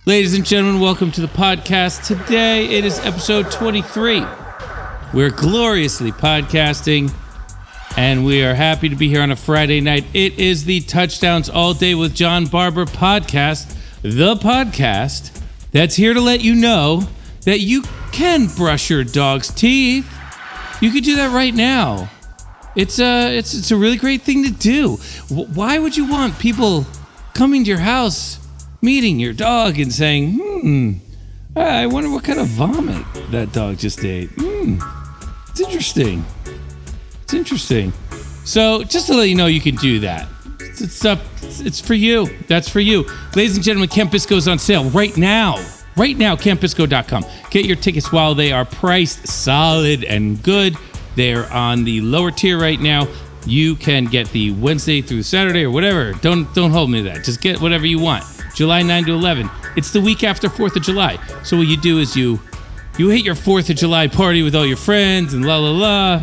Ladies and gentlemen, welcome to the podcast. Today it is episode 23. We're gloriously podcasting, and we are happy to be here on a Friday night. It is the Touchdowns All Day with John Barber podcast, the podcast that's here to let you know that you can brush your dog's teeth. You can do that right now. It's a really great thing to do. Why would you want people coming to your house, meeting your dog and saying, I wonder what kind of vomit that dog just ate. It's interesting. It's interesting. So just to let you know, you can do that. It's for you. That's for you. Ladies and gentlemen, Camp Bisco is on sale right now. Right now, campbisco.com. Get your tickets while they are priced solid and good. They're on the lower tier right now. You can get the Wednesday through Saturday or whatever. Don't hold me to that. Just get whatever you want. July 9 to 11. It's the week after 4th of July. So what you do is you hit your 4th of July party with all your friends and la.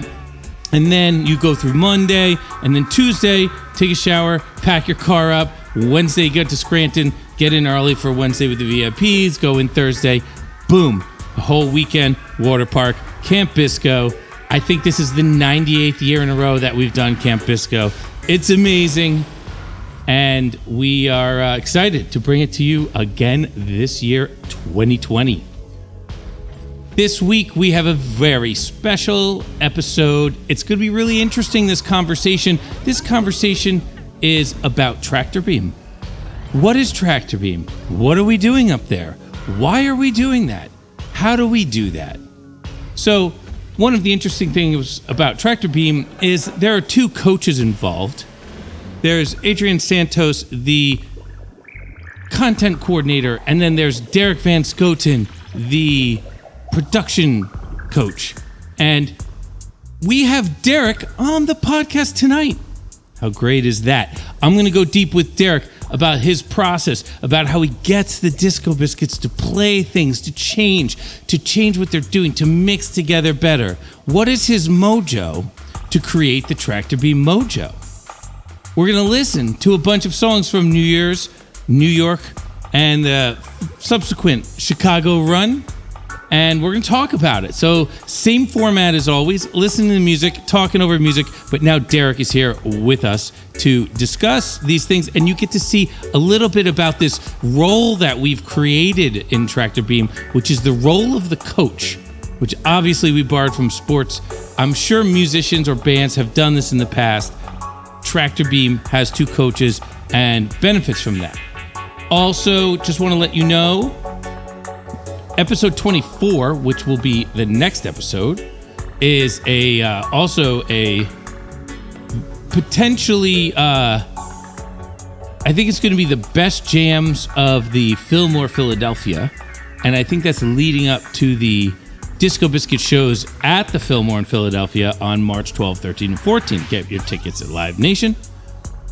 And then you go through Monday. And then Tuesday, take a shower, pack your car up. Wednesday, get to Scranton. Get in early for Wednesday with the VIPs. Go in Thursday. Boom. The whole weekend, water park, Camp Bisco. I think this is the 98th year in a row that we've done Camp Bisco. It's amazing. And we are excited to bring it to you again this year, 2020. This week, we have a very special episode. It's going to be really interesting, this conversation. This conversation is about Tractorbeam. What is Tractorbeam? What are we doing up there? Why are we doing that? How do we do that? So, one of the interesting things about Tractorbeam is there are two coaches involved. There's Adrian Santos, the content coordinator, and then there's Derek Van Scoten, the production coach. And we have Derek on the podcast tonight. How great is that? I'm going to go deep with Derek about his process, about how he gets the Disco Biscuits to play things, to change what they're doing, to mix together better. What is his mojo to create the Tractorbeam mojo? We're going to listen to a bunch of songs from New Year's, New York, and the subsequent Chicago run, and we're going to talk about it. So, same format as always, listening to music, talking over music, but now Derek is here with us to discuss these things, and you get to see a little bit about this role that we've created in Tractorbeam, which is the role of the coach, which obviously we borrowed from sports. I'm sure musicians or bands have done this in the past. Tractorbeam has two coaches and benefits from that. Also, just want to let you know, episode 24, which will be the next episode, is also a potentially, I think it's going to be the best jams of the Fillmore Philadelphia, and I think that's leading up to the Disco Biscuit shows at the Fillmore in Philadelphia on March 12, 13, and 14. Get your tickets at Live Nation.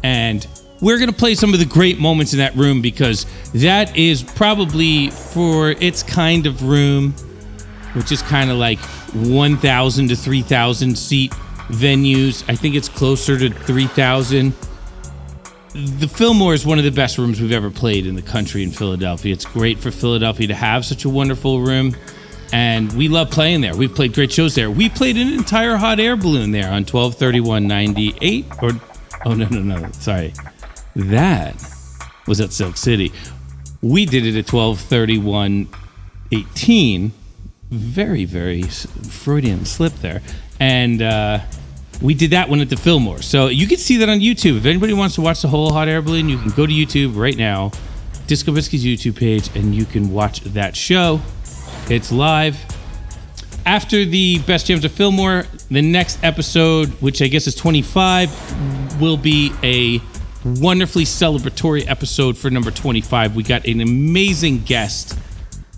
And we're going to play some of the great moments in that room because that is probably for its kind of room, which is kind of like 1,000 to 3,000 seat venues. I think it's closer to 3,000. The Fillmore is one of the best rooms we've ever played in the country in Philadelphia. It's great for Philadelphia to have such a wonderful room. And we love playing there. We've played great shows there. We played an entire hot air balloon there on 12/31/98. No. Sorry. That was at Silk City. We did it at 12/31/18. Very, very Freudian slip there. And we did that one at the Fillmore. So you can see that on YouTube. If anybody wants to watch the whole hot air balloon, you can go to YouTube right now, Disco Biscuits YouTube page, and you can watch that show. It's live. After the Best Jams of Fillmore, the next episode, which I guess is 25, will be a wonderfully celebratory episode for number 25. We got an amazing guest,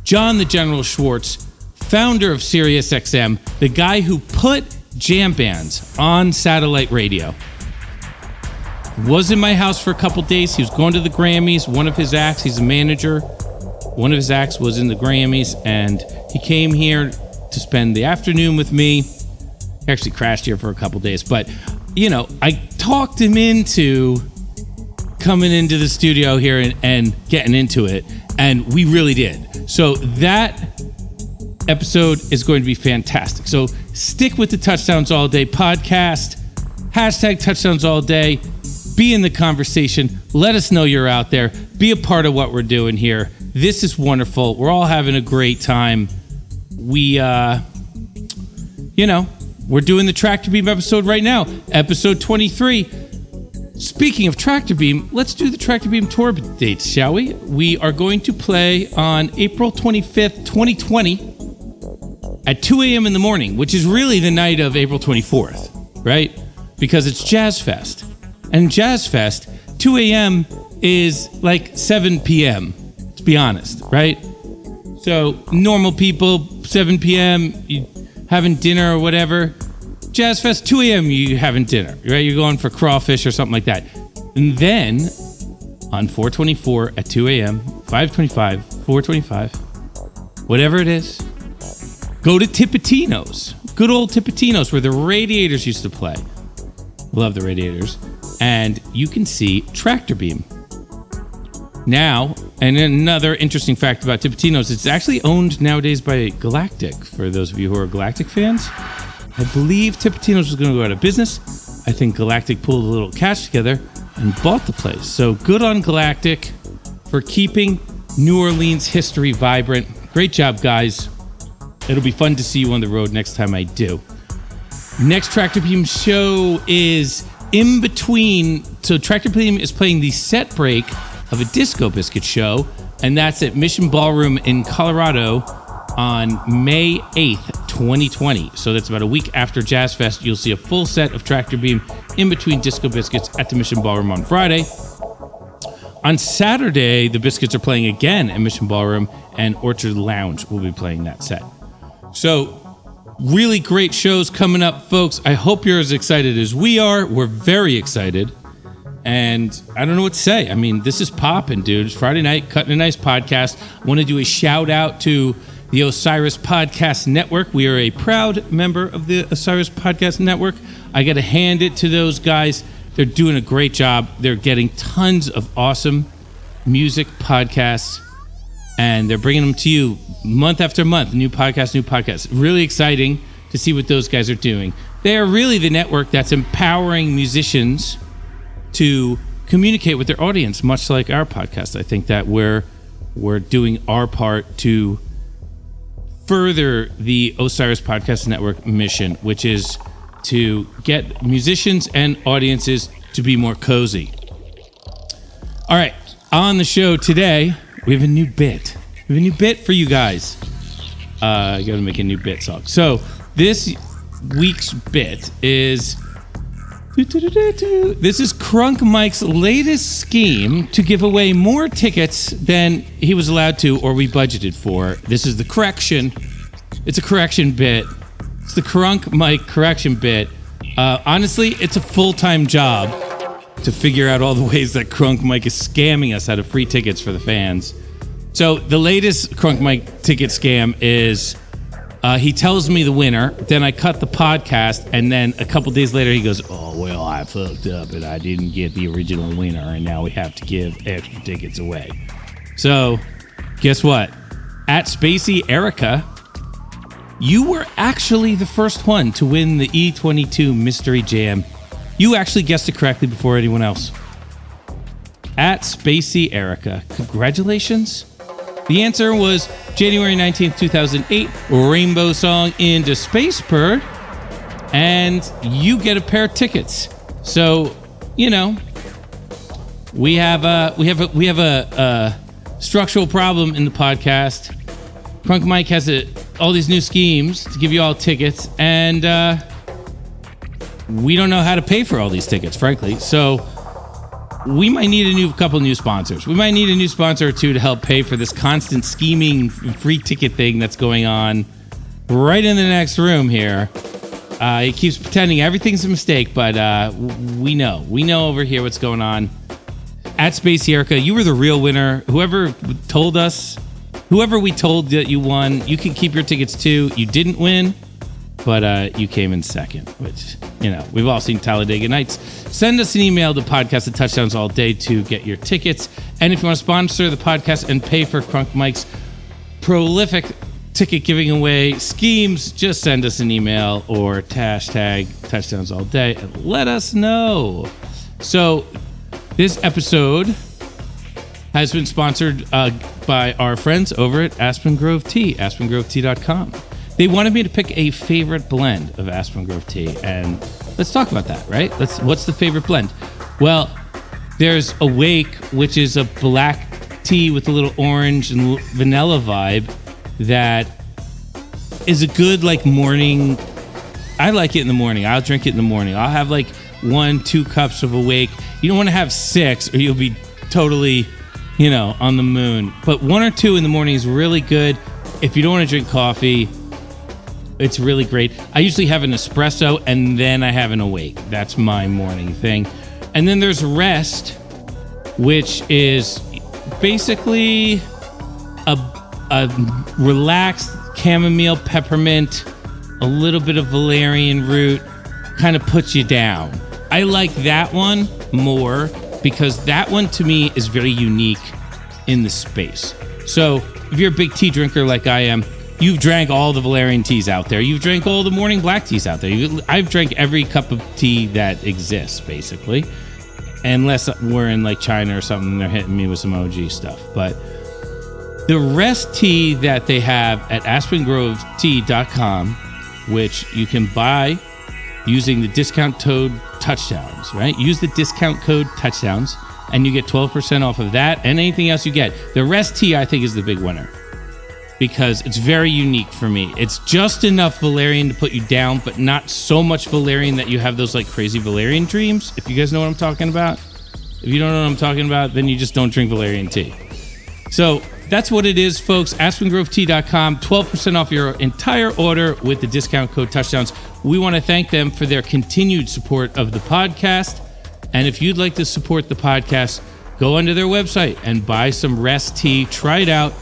John the General Schwartz, founder of SiriusXM, the guy who put jam bands on satellite radio. Was in my house for a couple days. He was going to the Grammys. One of his acts, he's a manager. One of his acts was in the Grammys, and he came here to spend the afternoon with me. He actually crashed here for a couple days, but, you know, I talked him into coming into the studio here and getting into it. And we really did. So that episode is going to be fantastic. So stick with the Touchdowns All Day podcast. Hashtag Touchdowns All Day. Be in the conversation. Let us know you're out there. Be a part of what we're doing here. This is wonderful. We're all having a great time. We, we're doing the Tractorbeam episode right now. Episode 23. Speaking of Tractorbeam, let's do the Tractorbeam tour dates, shall we? We are going to play on April 25th, 2020 at 2 a.m. in the morning, which is really the night of April 24th, right? Because it's Jazz Fest. And Jazz Fest, 2 a.m. is like 7 p.m., to be honest, right? So normal people, 7 p.m., you having dinner or whatever. Jazz Fest, 2 a.m., you having dinner, right? You're going for crawfish or something like that. And then on 4/24 at 2 a.m., 5:25, 4:25, whatever it is, go to Tipitino's. Good old Tipitino's, where the Radiators used to play. Love the Radiators. And you can see Tractorbeam. Now, and another interesting fact about Tipitino's, it's actually owned nowadays by Galactic, for those of you who are Galactic fans. I believe Tipitino's was going to go out of business. I think Galactic pulled a little cash together and bought the place. So good on Galactic for keeping New Orleans history vibrant. Great job, guys. It'll be fun to see you on the road next time I do. Next Tractorbeam show is in between. So Tractorbeam is playing the set break of a Disco Biscuits show, and that's at Mission Ballroom in Colorado on May 8th, 2020. So that's about a week after Jazz Fest. You'll see a full set of Tractorbeam in between Disco Biscuits at the Mission Ballroom on Friday. On Saturday, the Biscuits are playing again at Mission Ballroom, and Orchard Lounge will be playing that set. So really great shows coming up, folks. I hope you're as excited as we are. We're very excited. And I don't know what to say. I mean, this is popping, dude. It's Friday night, cutting a nice podcast. I want to do a shout out to the Osiris Podcast Network. We are a proud member of the Osiris Podcast Network. I got to hand it to those guys. They're doing a great job. They're getting tons of awesome music podcasts, and they're bringing them to you month after month. New podcasts. Really exciting to see what those guys are doing. They are really the network that's empowering musicians to communicate with their audience, much like our podcast. I think that we're doing our part to further the Osiris Podcast Network mission, which is to get musicians and audiences to be more cozy. All right, on the show today, we have a new bit. We have a new bit for you guys. I got to make a new bit song. So this week's bit is... This is Crunk Mike's latest scheme to give away more tickets than he was allowed to or we budgeted for. This is the correction. It's a correction bit. It's the Crunk Mike correction bit. Honestly, it's a full-time job to figure out all the ways that Crunk Mike is scamming us out of free tickets for the fans. So the latest Crunk Mike ticket scam is... he tells me the winner, then I cut the podcast, and then a couple days later he goes, oh, well, I fucked up and I didn't get the original winner, and now we have to give extra tickets away. So, guess what? At Spacey Erica, you were actually the first one to win the E023 Mystery Jam. You actually guessed it correctly before anyone else. At Spacey Erica, congratulations. The answer was January 19th, 2008, Rainbow Song into Space Bird, and you get a pair of tickets. So, you know, we have a structural problem in the podcast. Crunk Mike has all these new schemes to give you all tickets, and we don't know how to pay for all these tickets, frankly. So we might need a couple new sponsors. We might need a new sponsor or two to help pay for this constant scheming free ticket thing that's going on right in the next room here. He keeps pretending everything's a mistake, but we know over here what's going on. At Space Erica, you were the real winner. Whoever we told that you won, you can keep your tickets too. You didn't win, but you came in second, which, you know, we've all seen Talladega Nights. Send us an email to podcast@touchdownsallday to get your tickets. And if you want to sponsor the podcast and pay for Crunk Mike's prolific ticket giving away schemes, just send us an email or hashtag touchdowns all day and let us know. So this episode has been sponsored by our friends over at Aspen Grove Tea, aspengrovetea.com. They wanted me to pick a favorite blend of Aspen Grove Tea, and let's talk about that, right? What's the favorite blend? Well, there's Awake, which is a black tea with a little orange and vanilla vibe that is a good morning. I like it in the morning. I'll drink it in the morning. I'll have 1-2 cups of Awake. You don't want to have 6 or you'll be totally, on the moon. But 1 or 2 in the morning is really good. If you don't want to drink coffee, it's really great. I usually have an espresso and then I have an Awake. That's my morning thing. And then there's Rest, which is basically a relaxed chamomile, peppermint, a little bit of valerian root, kind of puts you down. I like that one more because that one to me is very unique in the space. So if you're a big tea drinker like I am, you've drank all the Valerian teas out there. You've drank all the morning black teas out there. I've drank every cup of tea that exists, basically. Unless we're in China or something, and they're hitting me with some OG stuff. But the Rest tea that they have at aspengrovetea.com, which you can buy using the discount code touchdowns, right? Use the discount code touchdowns, and you get 12% off of that and anything else you get. The Rest tea, I think, is the big winner, because it's very unique for me. It's just enough valerian to put you down, but not so much valerian that you have those crazy valerian dreams. If you guys know what I'm talking about. If you don't know what I'm talking about, then you just don't drink valerian tea. So that's what it is, folks. AspenGroveTea.com, 12% off your entire order with the discount code touchdowns. We want to thank them for their continued support of the podcast. And if you'd like to support the podcast, go onto their website and buy some Rest tea. Try it out.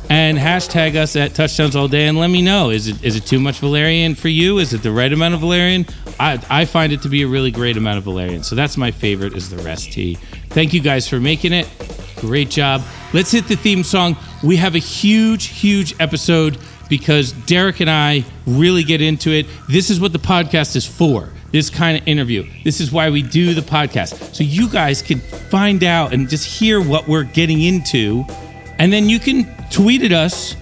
And hashtag us at touchdowns all day and let me know. Is it too much valerian for you? Is it the right amount of valerian? I find it to be a really great amount of valerian. So that's my favorite, is the Rest tea. Thank you guys for making it. Great job. Let's hit the theme song. We have a huge episode because Derek and I really get into it. This is what the podcast is for. This kind of interview. This is why we do the podcast. So you guys can find out and just hear what we're getting into. And then you can tweet at us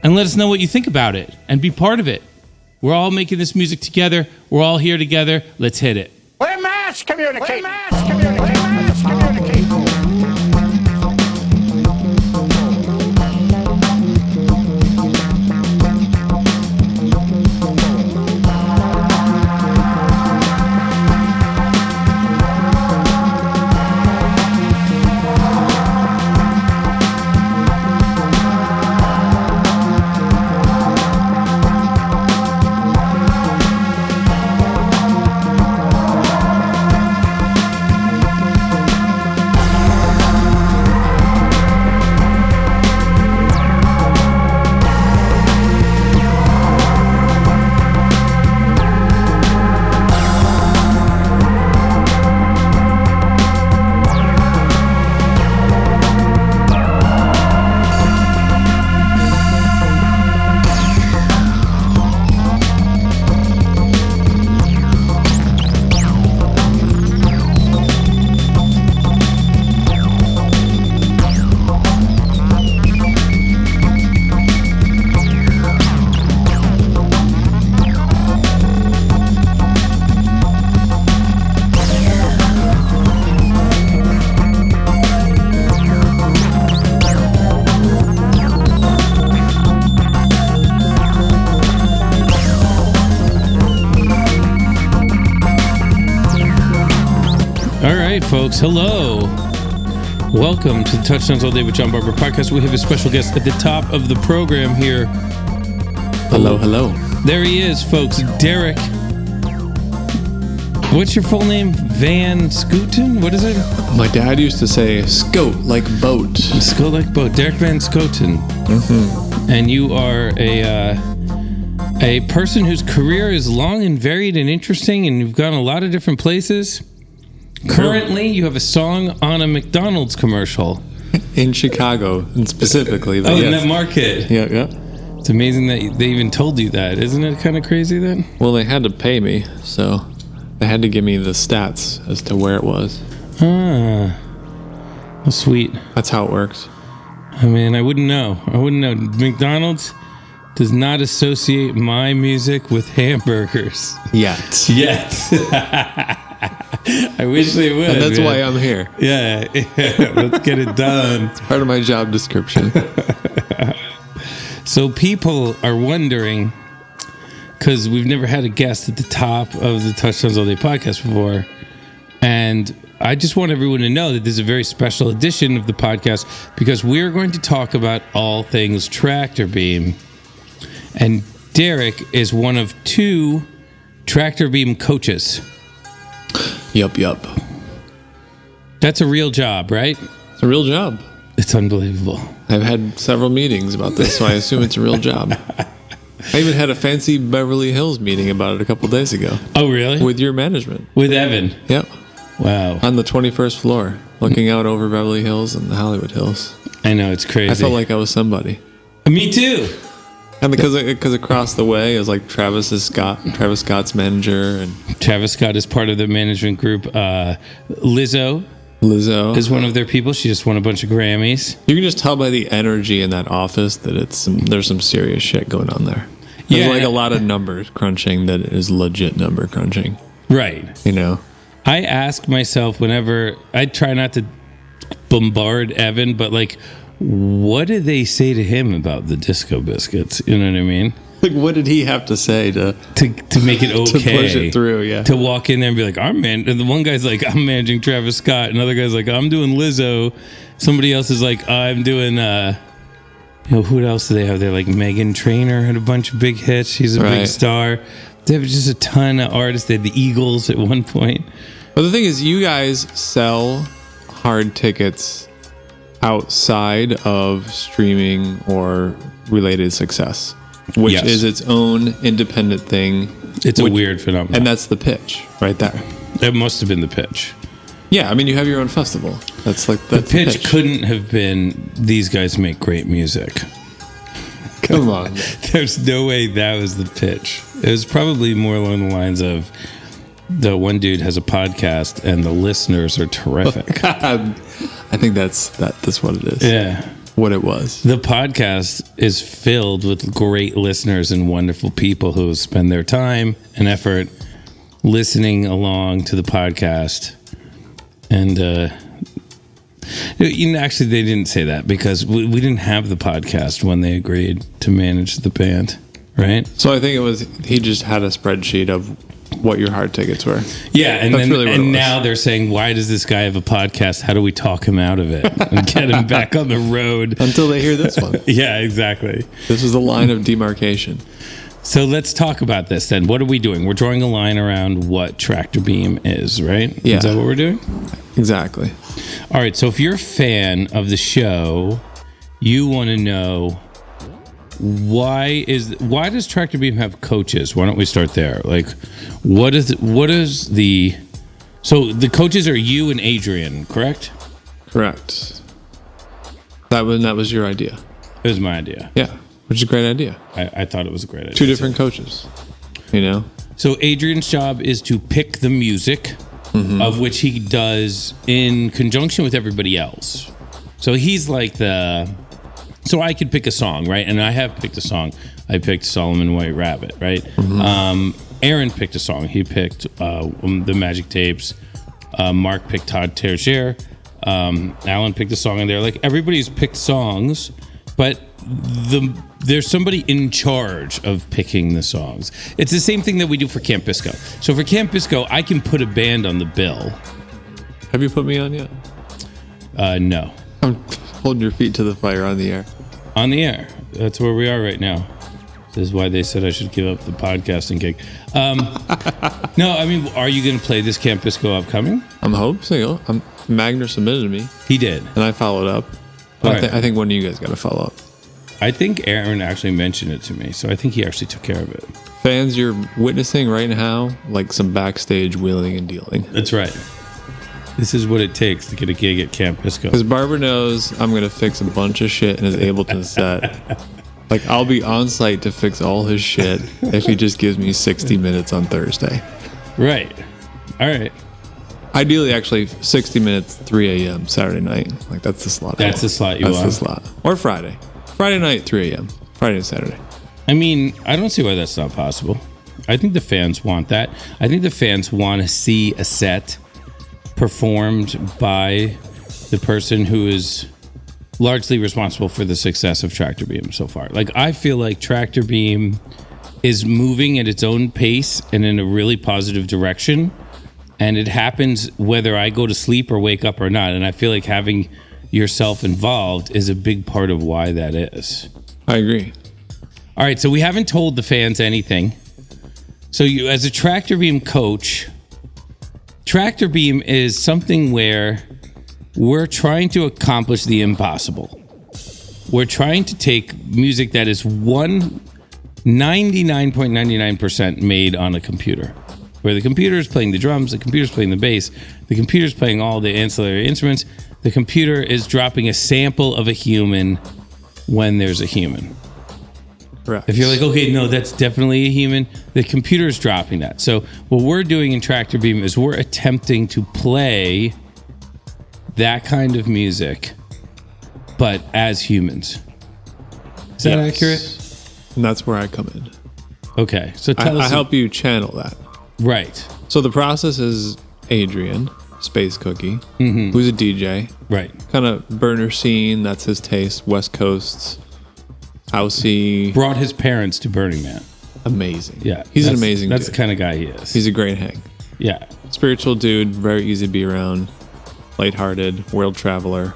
and let us know what you think about it and be part of it. We're all making this music together. We're all here together. Let's hit it. We're mass communicating. We're mass communicating. We're mass communicating. right, folks. Hello. Welcome to the Touchdowns All Day with John Barber podcast. We have a special guest at the top of the program here. Hello, hello. There he is, folks. Derek. What's your full name? Van Scooten? What is it? My dad used to say scout like boat. Scout like boat. Derek Van Scooten. Mm-hmm. And you are a person whose career is long and varied and interesting, and you've gone a lot of different places. Currently, you have a song on a McDonald's commercial. In Chicago, and specifically. Oh, in that market. Yeah, yeah. It's amazing that they even told you that. Isn't it kind of crazy then? Well, they had to pay me, so they had to give me the stats as to where it was. Ah. Well, sweet. That's how it works. I mean, I wouldn't know. McDonald's does not associate my music with hamburgers. Yet. I wish they would. And that's man. why I'm here. Yeah. Let's get it done. It's part of my job description. So people are wondering, because we've never had a guest at the top of the Touchdowns All Day podcast before, and I just want everyone to know that this is a very special edition of the podcast because we're going to talk about all things Tractorbeam. And Derek is one of 2 Tractorbeam coaches. Yup. That's a real job, right? It's a real job. It's unbelievable. I've had several meetings about this, so I assume it's a real job. I even had a fancy Beverly Hills meeting about it a couple days ago. Oh, really? With your management. With Evan? Yep. Wow. On the 21st floor, looking out over Beverly Hills and the Hollywood Hills. I know, it's crazy. I felt like I was somebody. Me too. And because across the way is like Travis Scott's manager, and Travis Scott is part of the management group. Lizzo is one of their people. She just won a bunch of Grammys. You can just tell by the energy in that office that there's some serious shit going on there. There's like a lot of numbers crunching that is legit number crunching. Right. You know? I ask myself whenever, I try not to bombard Evan, but like, what did they say to him about the Disco Biscuits? You know what I mean? Like, what did he have to say to make it okay? To push it through, yeah. To walk in there and be like, and the one guy's like, I'm managing Travis Scott. Another guy's like, I'm doing Lizzo. Somebody else is like, I'm doing, who else do they have? They're like Meghan Trainor had a bunch of big hits. She's a big star. They have just a ton of artists. They had the Eagles at one point. But the thing is, you guys sell hard tickets outside of streaming or related success, which is its own independent thing. It's a weird phenomenon. And that's the pitch right there. That must have been the pitch. Yeah, I mean, you have your own festival. That's the pitch couldn't have been, these guys make great music. Come on. There's no way that was the pitch. It was probably more along the lines of, the one dude has a podcast and the listeners are terrific. I think that's what it is. Yeah. What it was. The podcast is filled with great listeners and wonderful people who spend their time and effort listening along to the podcast. And, actually, they didn't say that because we didn't have the podcast when they agreed to manage the band, right? So I think it was, he just had a spreadsheet of what your hard tickets were. Yeah, and now they're saying, why does this guy have a podcast? How do we talk him out of it and get him back on the road? Until they hear this one. Yeah, exactly. This is the line of demarcation. So let's talk about this then. What are we doing? We're drawing a line around what Tractorbeam is, right? Yeah. Is that what we're doing? Exactly. All right, so if you're a fan of the show, you want to know, why does Tractorbeam have coaches? Why don't we start there? Like, what is the so the coaches are you and Adrian, correct? Correct. That was your idea. It was my idea. Yeah, which is a great idea. I thought it was a great idea. 2 different coaches, you know? So Adrian's job is to pick the music, of which he does in conjunction with everybody else. So he's like so I could pick a song, right? And I have picked a song. I picked Solomun White Rabbit, right? Aaron picked a song. He picked the Magic Tapes. Mark picked Todd Tertiaire. Alan picked a song in there. Like, everybody's picked songs, but there's somebody in charge of picking the songs. It's the same thing that we do for Camp Bisco. So for Camp Bisco, I can put a band on the bill. Have you put me on yet? No. I'm holding your feet to the fire on the air. On the air. That's where we are right now. This is why they said I should give up the podcasting gig. No, I mean, are you going to play this Camp Bisco upcoming? I'm hoping so. Magner submitted to me. He did. And I followed up. But I think one of you guys got to follow up. I think Aaron actually mentioned it to me, so I think he actually took care of it. Fans, you're witnessing right now, like, some backstage wheeling and dealing. That's right. This is what it takes to get a gig at Camp Disco. Because Barber knows I'm going to fix a bunch of shit and is able to set. Like, I'll be on site to fix all his shit if he just gives me 60 minutes on Thursday. Right. All right. Ideally, actually, 60 minutes, 3 a.m. Saturday night. Like, that's the slot. That's the slot you want. That's the slot. Or Friday. Friday night, 3 a.m. Friday and Saturday. I mean, I don't see why that's not possible. I think the fans want that. I think the fans want to see a set performed by the person who is largely responsible for the success of Tractorbeam so far. Like, I feel like Tractorbeam is moving at its own pace and in a really positive direction. And it happens whether I go to sleep or wake up or not. And I feel like having yourself involved is a big part of why that is. I agree. All right, so we haven't told the fans anything. So you, as a Tractorbeam coach, Tractorbeam is something where we're trying to accomplish the impossible. We're trying to take music that is 99.99% made on a computer, where the computer is playing the drums, the computer is playing the bass, the computer is playing all the ancillary instruments, the computer is dropping a sample of a human when there's a human. Correct. If you're like, okay, no, that's definitely a human, the computer is dropping that. So what we're doing in Tractorbeam is we're attempting to play that kind of music, but as humans. Is that accurate? And that's where I come in. Okay, so tell us. I help you channel that. Right. So the process is Adrian, Space Cookie, who's a DJ. Right. Kind of burner scene, that's his taste. West Coast, housey. Brought his parents to Burning Man. Amazing. Yeah. He's an amazing That's dude. the kind of guy he is. He's a great hang. Yeah. Spiritual dude, very easy to be around. Lighthearted, world traveler,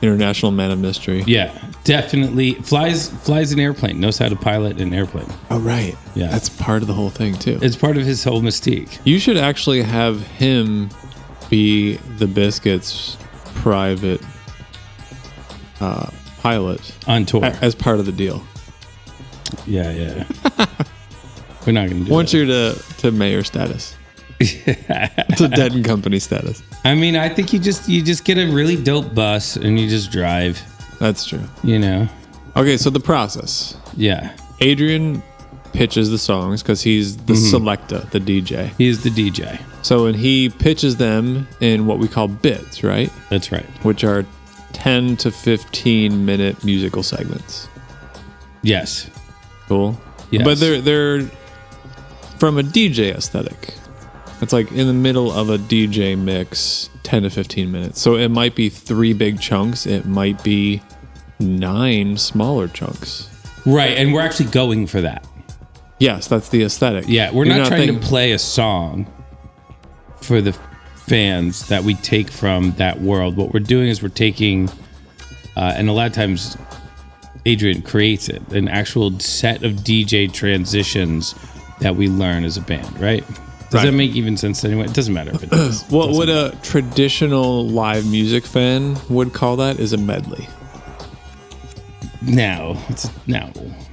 international man of mystery. Yeah, definitely. Flies an airplane, knows how to pilot an airplane. Oh, right. Yeah. That's part of the whole thing, too. It's part of his whole mystique. You should actually have him be the Biscuits' private pilot On tour. as part of the deal. Yeah. We're not going to do Once that. you're to mayor status. To Dead and Company status. I mean, I think you just get a really dope bus and you just drive, That's true. you know? Okay, so the process. Yeah. Adrian pitches the songs because he's the selector, the DJ. He is the DJ. So when he pitches them in what we call bits, right? That's right. Which are 10 to 15 minute musical segments. Yes. Cool. Yes. But they're from a DJ aesthetic. It's like in the middle of a DJ mix, 10 to 15 minutes. So it might be 3 big chunks. It might be 9 smaller chunks. Right, and we're actually going for that. Yes, that's the aesthetic. Yeah, we're You're not trying thinking- to play a song for the fans that we take from that world. What we're doing is we're taking, and a lot of times Adrian creates it, an actual set of DJ transitions that we learn as a band, right? Does that make even sense anyway? It doesn't matter if it does. What a traditional live music fan would call that is a medley. No.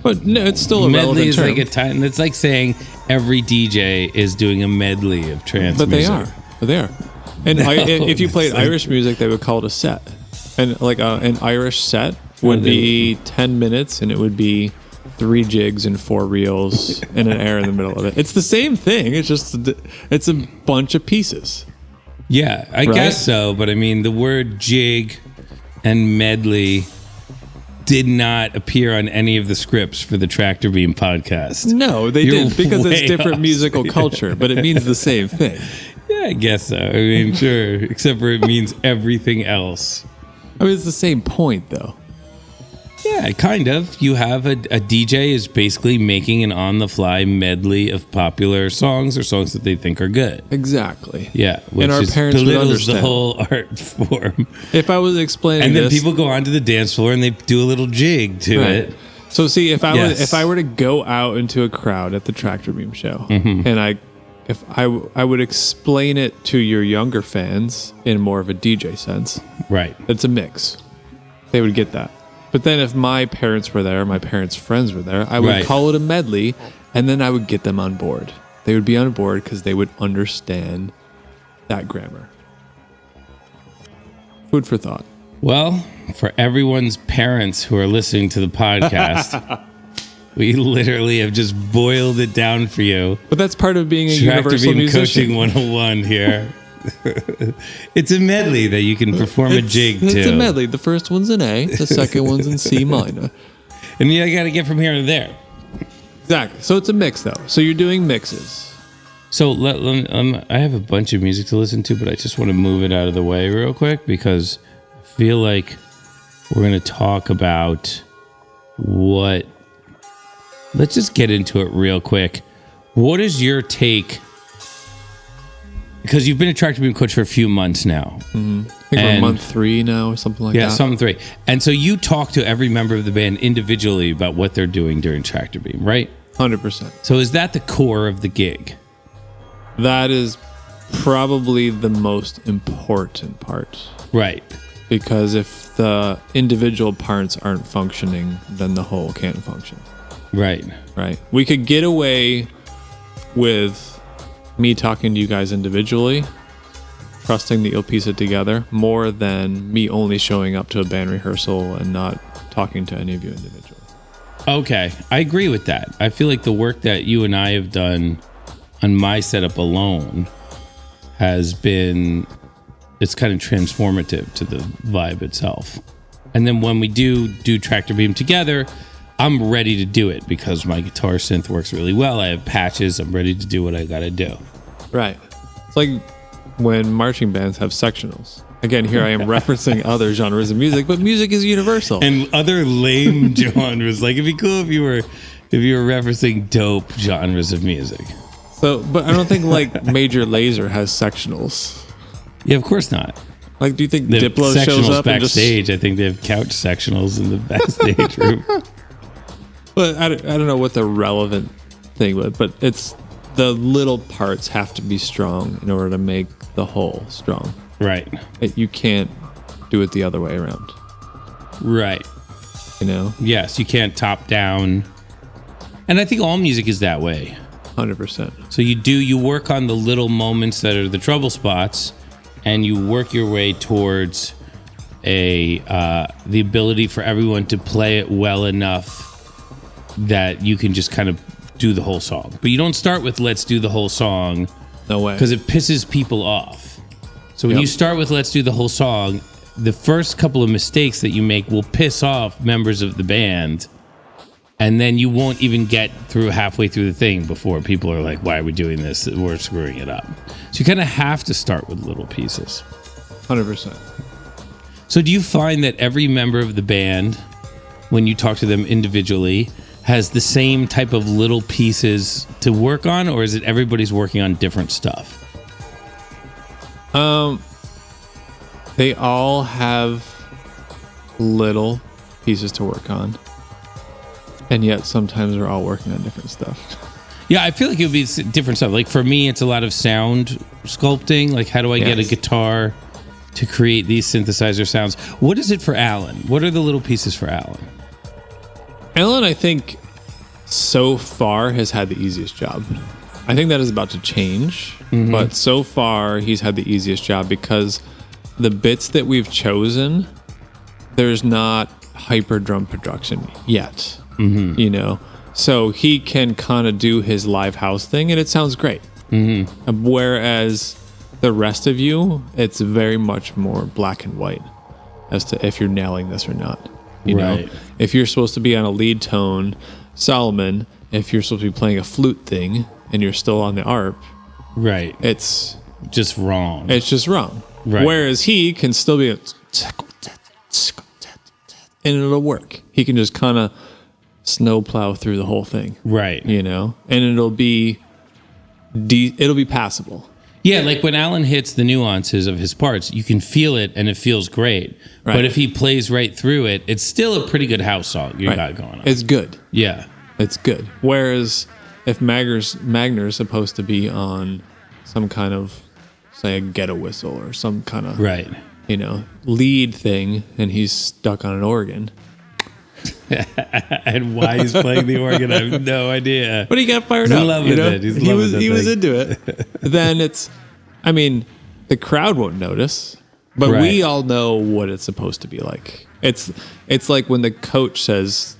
But no, it's still a Medley relevant is term. like a time. It's like saying every DJ is doing a medley of trance But music. they are. And No, if you played it's like- Irish music, they would call it a set. And like an Irish set would be 10 minutes, and it would be 3 jigs and 4 reels and an air in the middle of it. It's the same thing. It's just it's a bunch of pieces. Yeah, I guess so. But I mean, the word jig and medley did not appear on any of the scripts for the Tractorbeam podcast. No, they You're didn't because way it's different off. musical culture, but it means the same thing. Yeah, I guess so. I mean, sure. Except for it means everything else. I mean, it's the same point, though. Yeah, kind of. You have a DJ is basically making an on-the-fly medley of popular songs or songs that they think are good. Exactly. Yeah, which And our is, parents would belittles the understand. whole art form. If I was explaining And then this, people go onto the dance floor and they do a little jig to right. it. So see, if Yes. I were to go out into a crowd at the Tractorbeam show, Mm-hmm. and I would explain it to your younger fans in more of a DJ sense, Right. it's a mix. They would get that. But then if my parents were there, my parents' friends were there, I would Right. call it a medley, and then I would get them on board. They would be on board because they would understand that grammar. Food for thought. Well, for everyone's parents who are listening to the podcast, we literally have just boiled it down for you. But that's part of being a universal Tractorbeam musician. Coaching 101 here. It's a medley that you can perform a jig to. It's a medley. The first one's in A, the second one's in C minor. And you got to get from here to there. Exactly. So it's a mix, though. So you're doing mixes. So I have a bunch of music to listen to, but I just want to move it out of the way real quick because I feel like we're going to talk about what... Let's just get into it real quick. What is your take? Because you've been a Tractorbeam coach for a few months now. Mm-hmm. I think we're month 3 now or something like that. Yeah, something 3. And so you talk to every member of the band individually about what they're doing during Tractorbeam, right? 100%. So is that the core of the gig? That is probably the most important part. Right. Because if the individual parts aren't functioning, then the whole can't function. Right. Right. We could get away with me talking to you guys individually, trusting that you'll piece it together, more than me only showing up to a band rehearsal and not talking to any of you individually. Okay. I agree with that. I feel like the work that you and I have done on my setup alone has been, it's kind of transformative to the vibe itself. And then when we do Tractorbeam together, I'm ready to do it because my guitar synth works really well. I have patches. I'm ready to do what I got to do. Right. It's like when marching bands have sectionals. Again, here I am referencing other genres of music, but music is universal. And other lame genres. Like, it'd be cool if you were referencing dope genres of music. So, but I don't think like Major Lazer has sectionals. Yeah, of course not. Like, do you think The Diplo sectionals shows up backstage? I think they have couch sectionals in the backstage room. But I don't know what the relevant thing was, but it's the little parts have to be strong in order to make the whole strong. Right. You can't do it the other way around. Right. You know? Yes, you can't top down. And I think all music is that way. 100%. So you work on the little moments that are the trouble spots, and you work your way towards the ability for everyone to play it well enough that you can just kind of do the whole song. But you don't start with let's do the whole song. No way. Because it pisses people off. So when you start with let's do the whole song, the first couple of mistakes that you make will piss off members of the band. And then you won't even get through halfway through the thing before people are like, why are we doing this? We're screwing it up. So you kind of have to start with little pieces. 100%. So do you find that every member of the band, when you talk to them individually, has the same type of little pieces to work on, or is it everybody's working on different stuff? They all have little pieces to work on. And yet sometimes we're all working on different stuff. Yeah, I feel like it would be different stuff. Like for me, it's a lot of sound sculpting. Like how do I get a guitar to create these synthesizer sounds? What is it for Alan? What are the little pieces for Alan? Alan, I think, so far has had the easiest job. I think that is about to change, but so far he's had the easiest job because the bits that we've chosen, there's not hyper drum production yet, you know? So he can kind of do his live house thing and it sounds great. Whereas the rest of you, it's very much more black and white as to if you're nailing this or not. You know, if you're supposed to be on a lead tone, Solomun, if you're supposed to be playing a flute thing and you're still on the arp, it's just wrong. It's just wrong. Right. Whereas he can still be and it'll work. He can just kind of snowplow through the whole thing. Right. You know, and it'll be passable. Yeah, like when Alan hits the nuances of his parts, you can feel it and it feels great. Right. But if he plays right through it, it's still a pretty good house song you got going on. It's good. Yeah. It's good. Whereas if Magner's supposed to be on some kind of, say, a ghetto whistle or some kind of, you know, lead thing, and he's stuck on an organ. And why he's playing the organ, I have no idea. But he got fired up. He's in love with it. He was into it. Then it's, I mean, the crowd won't notice. But we all know what it's supposed to be like. It's like when the coach says,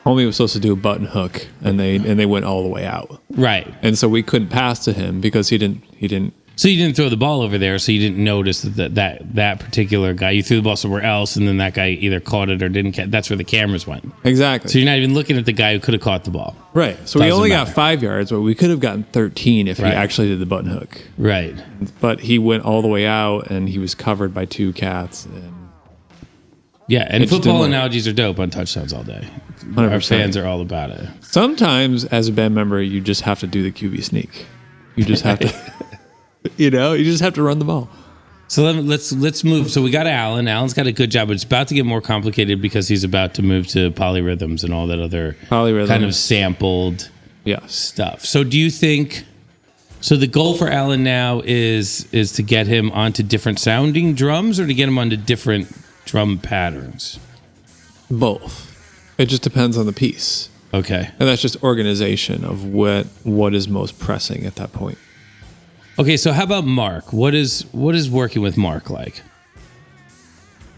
homie was supposed to do a button hook, and they went all the way out. Right. And so we couldn't pass to him because he didn't. So you didn't throw the ball over there, so you didn't notice that particular guy. You threw the ball somewhere else, and then that guy either caught it or didn't catch. That's where the cameras went. Exactly. So you're not even looking at the guy who could have caught the ball. Right. So we only got 5 yards, but we could have gotten 13 if he actually did the button hook. Right. But he went all the way out, and he was covered by 2 cats. And football analogies are dope on touchdowns all day. 100%. Our fans are all about it. Sometimes, as a band member, you just have to do the QB sneak. You just have to... you just have to run the ball. So let's move. So we got Alan. Alan's got a good job, but it's about to get more complicated because he's about to move to polyrhythms and all that other kind of sampled stuff. So do you think? So the goal for Alan now is to get him onto different sounding drums, or to get him onto different drum patterns? Both. It just depends on the piece. Okay. And that's just organization of what is most pressing at that point. Okay, so how about Mark? What is working with Mark like?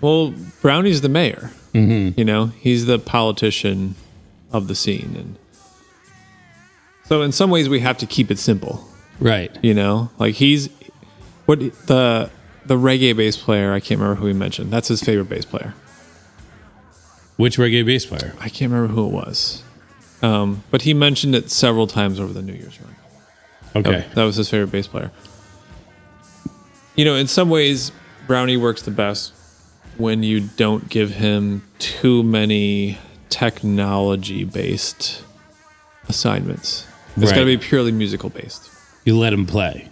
Well, Brownie's the mayor. Mm-hmm. He's the politician of the scene, and so in some ways we have to keep it simple. Right. Like he's the reggae bass player. I can't remember who he mentioned. That's his favorite bass player. Which reggae bass player? I can't remember who it was, but he mentioned it several times over the New Year's run. Okay. That was his favorite bass player. In some ways, Brownie works the best when you don't give him too many technology-based assignments. It's got to be purely musical-based. You let him play.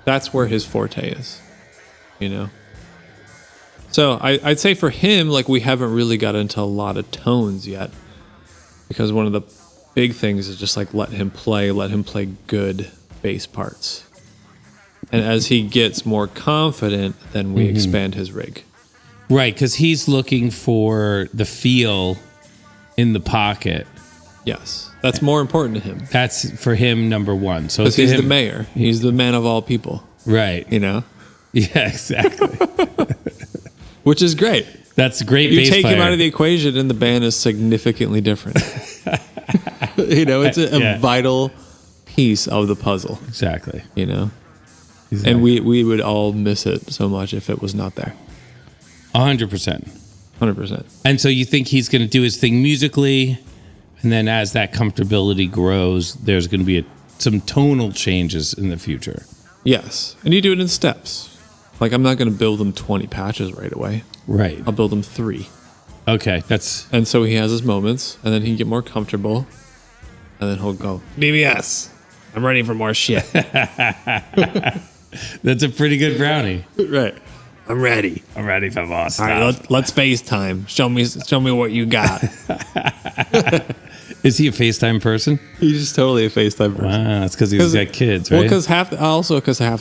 That's where his forte is, So I'd say for him, like, we haven't really got into a lot of tones yet, because one of the big things is just like let him play good bass parts. And as he gets more confident, then we expand his rig. Right, because he's looking for the feel in the pocket. Yes, that's more important to him. That's for him number one. So because he's the mayor. He's the man of all people. Right. Yeah, exactly. Which is great. That's a great You bass take player. him out of the equation and the band is significantly different. It's a vital piece of the puzzle. Exactly. And we would all miss it so much if it was not there. 100%. 100%. And so you think he's going to do his thing musically, and then as that comfortability grows, there's going to be some tonal changes in the future. Yes. And you do it in steps. Like, I'm not going to build him 20 patches right away. Right. I'll build him 3. Okay, And so he has his moments, and then he can get more comfortable, and then he'll go, BBS, I'm ready for more shit. That's a pretty good Brownie. Right. I'm ready. I'm ready for more stuff. All right, let's FaceTime. Show me what you got. Is he a FaceTime person? He's just totally a FaceTime person. Wow, that's because he's got kids, right? Well, because half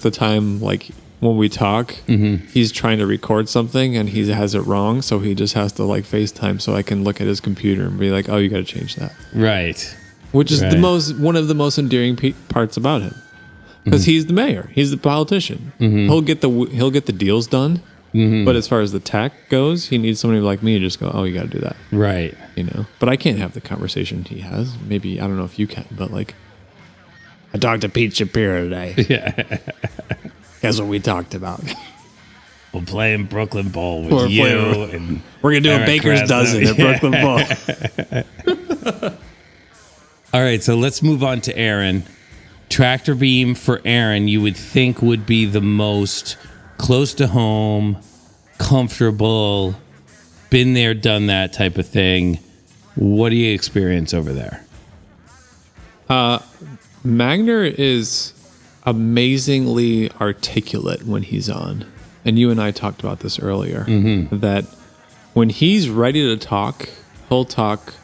the time, like, when we talk, he's trying to record something and he has it wrong, so he just has to like FaceTime so I can look at his computer and be like, "Oh, you got to change that." Right. Which is one of the most endearing parts about him, because he's the mayor, he's the politician. He'll get the deals done, but as far as the tech goes, he needs somebody like me to just go, "Oh, you got to do that." Right. But I can't have the conversation he has. Maybe I don't know if you can, but like, I talked to Pete Shapiro today. Yeah. Guess what we talked about? We're playing Brooklyn Bowl with you. And we're going to do Eric a baker's Krasnow. dozen at Brooklyn Bowl. All right, so let's move on to Aaron. Tractorbeam for Aaron, you would think would be the most close to home, comfortable, been there, done that type of thing. What do you experience over there? Magner is amazingly articulate when he's on. And you and I talked about this earlier, that when he's ready to talk, he'll talk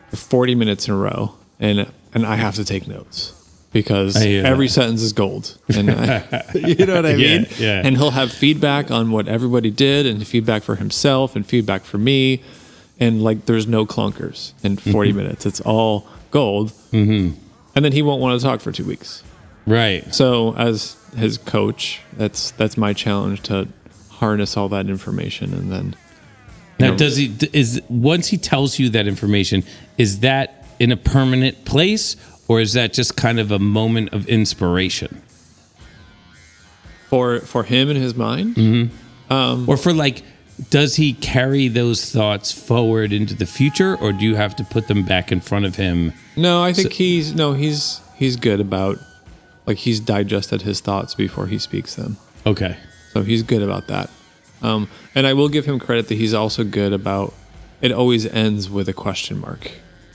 for 40 minutes in a row, and I have to take notes because every sentence is gold. And you know what I mean? Yeah. And he'll have feedback on what everybody did, and feedback for himself, and feedback for me, and like there's no clunkers in 40 minutes. It's all gold. And then he won't want to talk for 2 weeks. Right. So as his coach, that's my challenge to harness all that information. And then now, once he tells you that information, is that in a permanent place, or is that just kind of a moment of inspiration for him in his mind? Mm-hmm. Or for does he carry those thoughts forward into the future, or do you have to put them back in front of him? No, I think he's good about, he's digested his thoughts before he speaks them. Okay. So he's good about that. And I will give him credit that he's also good about, it always ends with a question mark,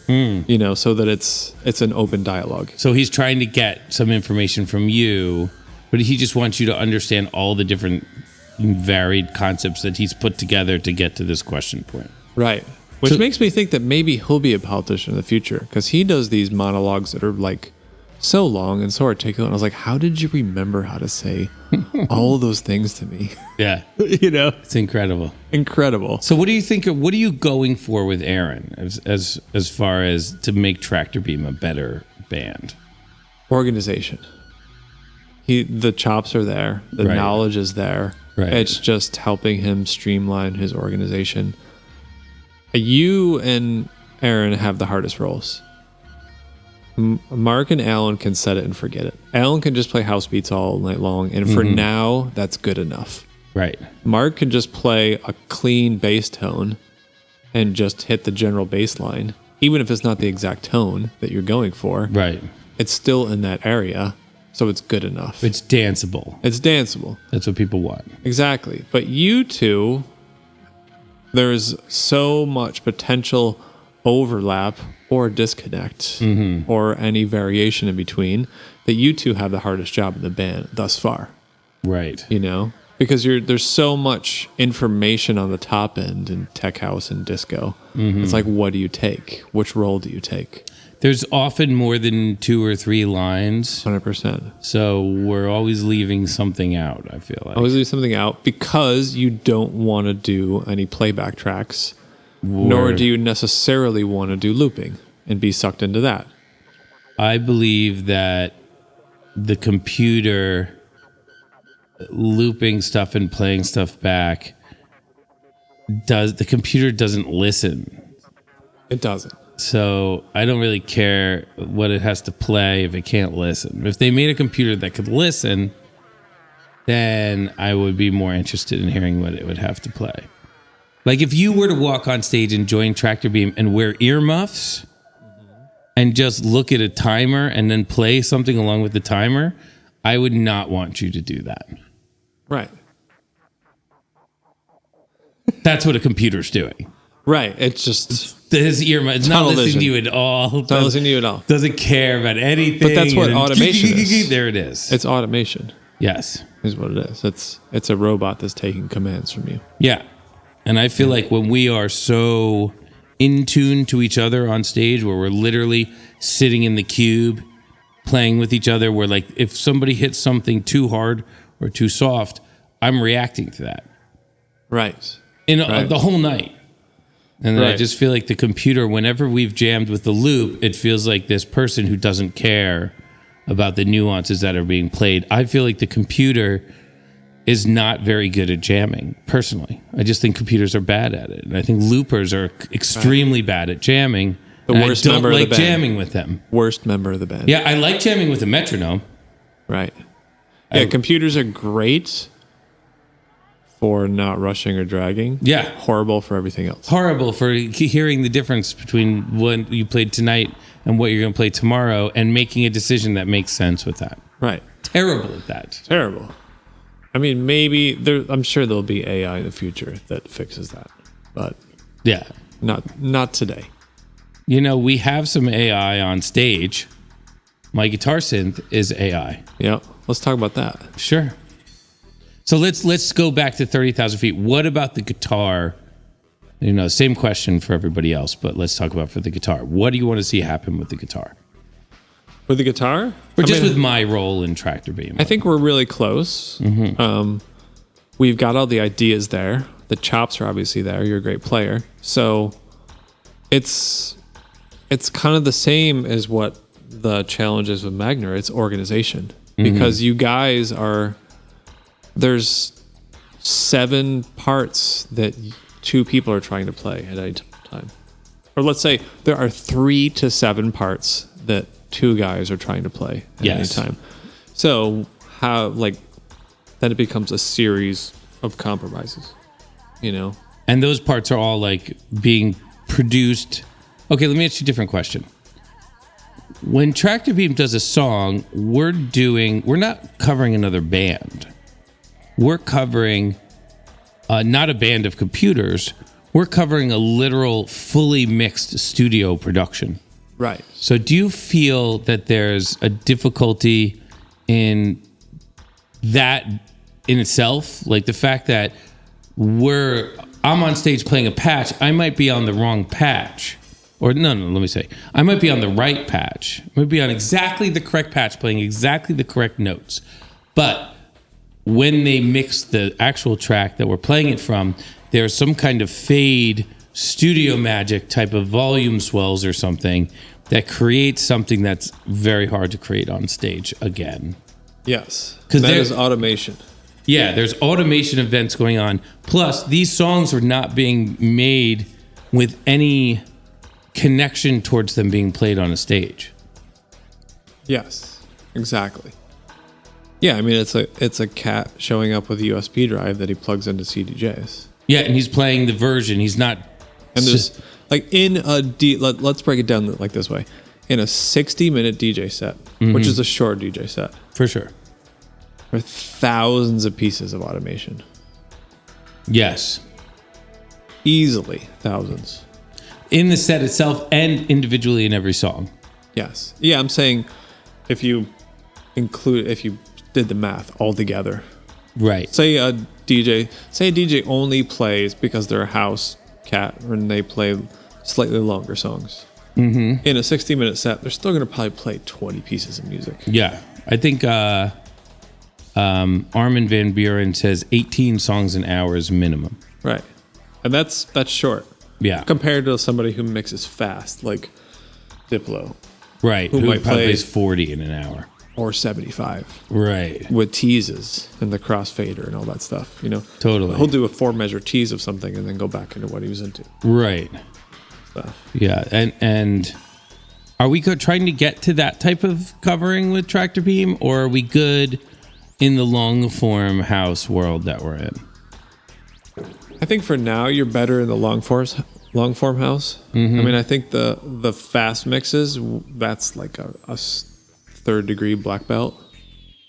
so that it's an open dialogue. So he's trying to get some information from you, but he just wants you to understand all the different varied concepts that he's put together to get to this question point. Right. Which makes me think that maybe he'll be a politician in the future, because he does these monologues that are so long and so articulate. And I was like, how did you remember how to say all of those things to me? Yeah. It's incredible. Incredible. So what do you think, what are you going for with Aaron as far as to make Tractorbeam a better band? Organization. The chops are there. The knowledge is there. Right. It's just helping him streamline his organization. You and Aaron have the hardest roles. Mark and Alan can set it and forget it. Alan can just play house beats all night long, and for now, that's good enough. Right. Mark can just play a clean bass tone and just hit the general bass line, even if it's not the exact tone that you're going for. Right. It's still in that area, so it's good enough. It's danceable. It's danceable. That's what people want. Exactly. But you two, there's so much potential overlap or disconnect or any variation in between that you two have the hardest job in the band thus far. Right. Because there's so much information on the top end in tech house and disco. It's what do you take? Which role do you take? There's often more than 2 or 3 lines. 100%. So we're always leaving something out, I feel like. Always leave something out because you don't want to do any playback tracks. Nor do you necessarily want to do looping and be sucked into that. I believe that the computer looping stuff and playing stuff back the computer doesn't listen. It doesn't. So I don't really care what it has to play if it can't listen. If they made a computer that could listen, then I would be more interested in hearing what it would have to play. If you were to walk on stage and join Tractorbeam and wear earmuffs and just look at a timer and then play something along with the timer, I would not want you to do that. Right. That's what a computer's doing. Right. It's just his earmuffs. It's not listening to you at all. Not listening to you at all. Doesn't care about anything. But that's what automation is. There it is. It's automation. Yes. Is what it is. It's a robot that's taking commands from you. Yeah. And I feel like when we are so in tune to each other on stage, where we're literally sitting in the cube playing with each other, where if somebody hits something too hard or too soft, I'm reacting to that. Right. The whole night. And then I just feel like the computer, whenever we've jammed with the loop, it feels like this person who doesn't care about the nuances that are being played. I feel like the computer is not very good at jamming, personally. I just think computers are bad at it. And I think loopers are extremely bad at jamming. The worst member of the band. I don't like jamming with them. Worst member of the band. Yeah, I like jamming with a metronome. Right. Yeah, computers are great for not rushing or dragging. Yeah. Horrible for everything else. Horrible for hearing the difference between what you played tonight and what you're going to play tomorrow and making a decision that makes sense with that. Right. Terrible at that. Terrible. I mean, maybe I'm sure there'll be AI in the future that fixes that, but yeah, not today. We have some AI on stage. My guitar synth is AI. Yeah, let's talk about that. Sure. So let's go back to 30,000 feet. What about the guitar? Same question for everybody else, but let's talk about for the guitar. What do you want to see happen with the guitar? With the guitar? Or with my role in Tractorbeam? I think we're really close. We've got all the ideas there. The chops are obviously there. You're a great player. So it's kind of the same as what the challenges with Magner. It's organization, because you guys there's 7 parts that 2 people are trying to play at any time. Or let's say there are 3 to 7 parts that 2 guys are trying to play at any time. So then it becomes a series of compromises, And those parts are all like being produced. Okay, let me ask you a different question. When Tractorbeam does a song, we're not covering another band. We're covering not a band of computers. We're covering a literal, fully mixed studio production. Right. So do you feel that there's a difficulty in that in itself? Like the fact that I'm on stage playing a patch, I might be on the wrong patch. Or no, let me say, I might be on the right patch. I might be on exactly the correct patch, playing exactly the correct notes. But when they mix the actual track that we're playing it from, there's some kind of fade, studio magic type of volume swells or something that creates something that's very hard to create on stage again. Yes, because that is automation. Yeah, there's automation events going on. Plus, these songs are not being made with any connection towards them being played on a stage. Yes, exactly. Yeah, I mean it's a cat showing up with a USB drive that he plugs into CDJs. Yeah, and he's playing the version. He's not. And there's let's break it down like this way. In a 60-minute DJ set, which is a short DJ set, for sure, there are thousands of pieces of automation. Yes, easily thousands. In the set itself and individually in every song. Yes. Yeah, I'm saying if you did the math all together. Right. Say a DJ only plays because they're a house cat and they play slightly longer songs. Mm-hmm. In a 60-minute set, they're still going to probably play 20 pieces of music. Yeah. I think Armin van Buren says 18 songs an hour is minimum. Right. And that's short. Yeah. Compared to somebody who mixes fast, like Diplo. Right. Who probably plays 40 in an hour. Or 75. Right. With teases and the crossfader and all that stuff, Totally. He'll do a 4-measure tease of something and then go back into what he was into. Right. Stuff. Yeah. And are we trying to get to that type of covering with Tractorbeam, or are we good in the long form house world that we're in? I think for now you're better in the long form house. Mm-hmm. I mean, I think the fast mixes, that's like a 3rd degree black belt.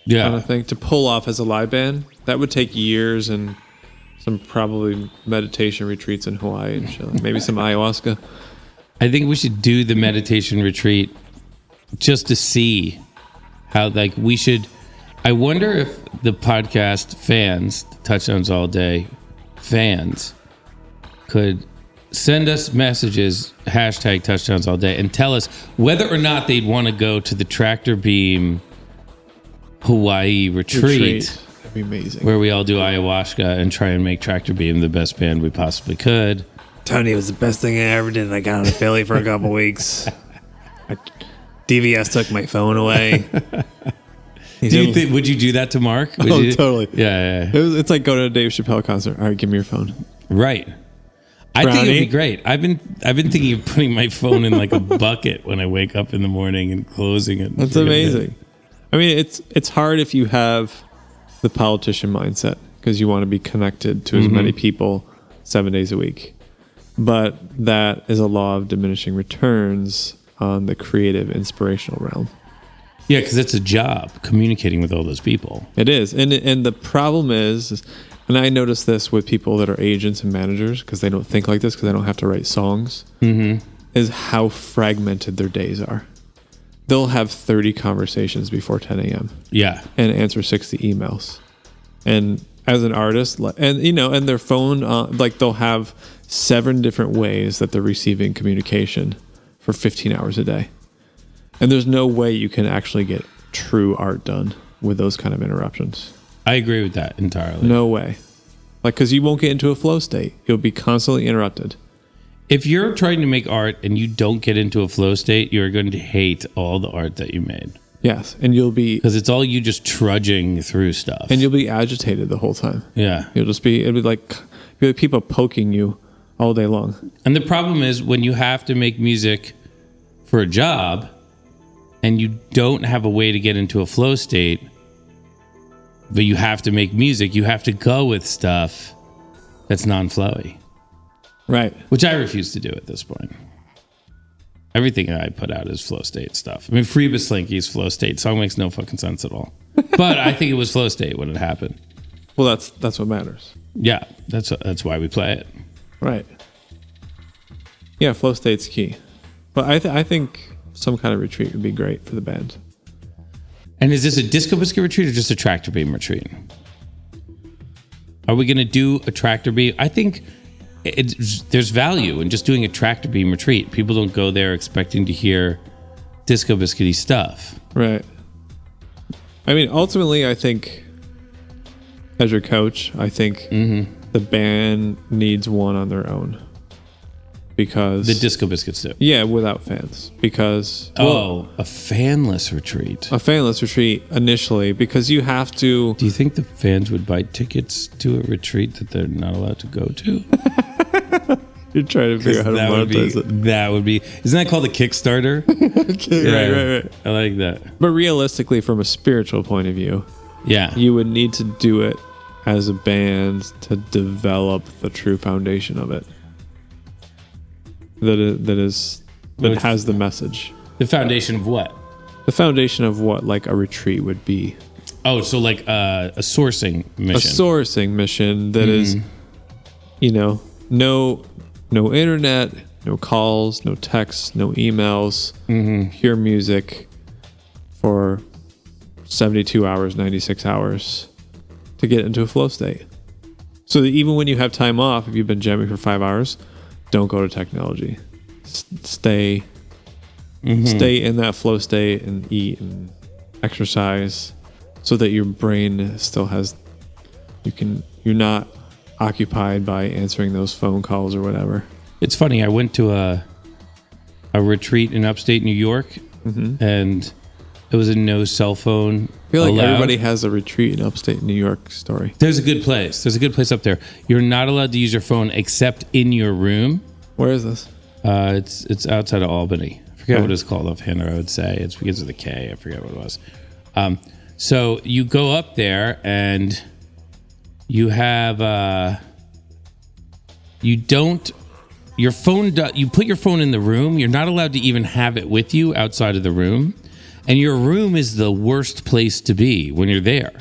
Yeah. Kind of thing to pull off as a live band. That would take years and some probably meditation retreats in Hawaii and shit. Maybe some ayahuasca. I think we should do the meditation retreat just to see how we should. I wonder if the podcast fans, Touchdowns All Day fans, could send us messages, hashtag Touchdowns All Day, and tell us whether or not they'd want to go to the Tractorbeam Hawaii retreat. That'd be amazing. Where we all do ayahuasca and try and make Tractorbeam the best band we possibly could. Tony, it was the best thing I ever did. I got out of Philly for a couple weeks. DVS took my phone away. Would you do that to Mark? Totally. Yeah. It's like going to a Dave Chappelle concert. All right, give me your phone. Right. I think it'd be great. I've been thinking of putting my phone in like a bucket when I wake up in the morning and closing it. That's amazing. I mean, it's hard if you have the politician mindset because you want to be connected to as many people 7 days a week. But that is a law of diminishing returns on the creative, inspirational realm. Yeah, because it's a job communicating with all those people. It is. And the problem is, and I notice this with people that are agents and managers because they don't think like this because they don't have to write songs, is how fragmented their days are. They'll have 30 conversations before 10 a.m. Yeah. And answer 60 emails. And as an artist, and their phone, they'll have 7 different ways that they're receiving communication for 15 hours a day. And there's no way you can actually get true art done with those kind of interruptions. I agree with that entirely. No way. Because you won't get into a flow state. You'll be constantly interrupted. If you're trying to make art and you don't get into a flow state, you're going to hate all the art that you made. Yes, and you'll be... Because it's all you just trudging through stuff. And you'll be agitated the whole time. Yeah. It'll be like people poking you all day long. And the problem is when you have to make music for a job and you don't have a way to get into a flow state, but you have to make music, you have to go with stuff that's non-flowy. Right. Which I refuse to do at this point. Everything I put out is flow state stuff. I mean, Free Slinky's flow state song makes no fucking sense at all. But I think it was flow state when it happened. Well, that's what matters. Yeah, that's why we play it. Right. Yeah, flow state's key. But I think some kind of retreat would be great for the band. And is this a Disco Biscuit retreat or just a Tractorbeam retreat? Are we going to do a Tractorbeam? I think there's value in just doing a Tractorbeam retreat. People don't go there expecting to hear Disco Biscuity stuff. Right. I mean, ultimately, I think as your coach, I think the band needs one on their own. Because the Disco Biscuits do. Yeah, without fans. Because a fanless retreat. A fanless retreat initially, because you have to. Do you think the fans would buy tickets to a retreat that they're not allowed to go to? You're trying to figure out how to monetize it. That would be. Isn't that called a Kickstarter? Right. I like that. But realistically, from a spiritual point of view, yeah, you would need to do it as a band to develop the true foundation of it. That has the message. The foundation of what? The foundation of what, like, a retreat would be. Oh, so like a sourcing mission. A sourcing mission that is, no internet, no calls, no texts, no emails, pure music for 72 hours, 96 hours to get into a flow state. So that even when you have time off, if you've been jamming for 5 hours, don't go to technology. Stay in that flow state and eat and exercise so that your brain still has, you're not occupied by answering those phone calls or whatever. It's funny. I went to a retreat in upstate New York and it was a no cell phone. I feel like allowed. Everybody has a retreat in upstate New York story. There's a good place. There's a good place up there. You're not allowed to use your phone except in your room. Where is this? It's outside of Albany. I forget what it's called offhand, I would say. It's because of the K. I forget what it was. So you go up there and you have you put your phone in the room. You're not allowed to even have it with you outside of the room. And your room is the worst place to be when you're there.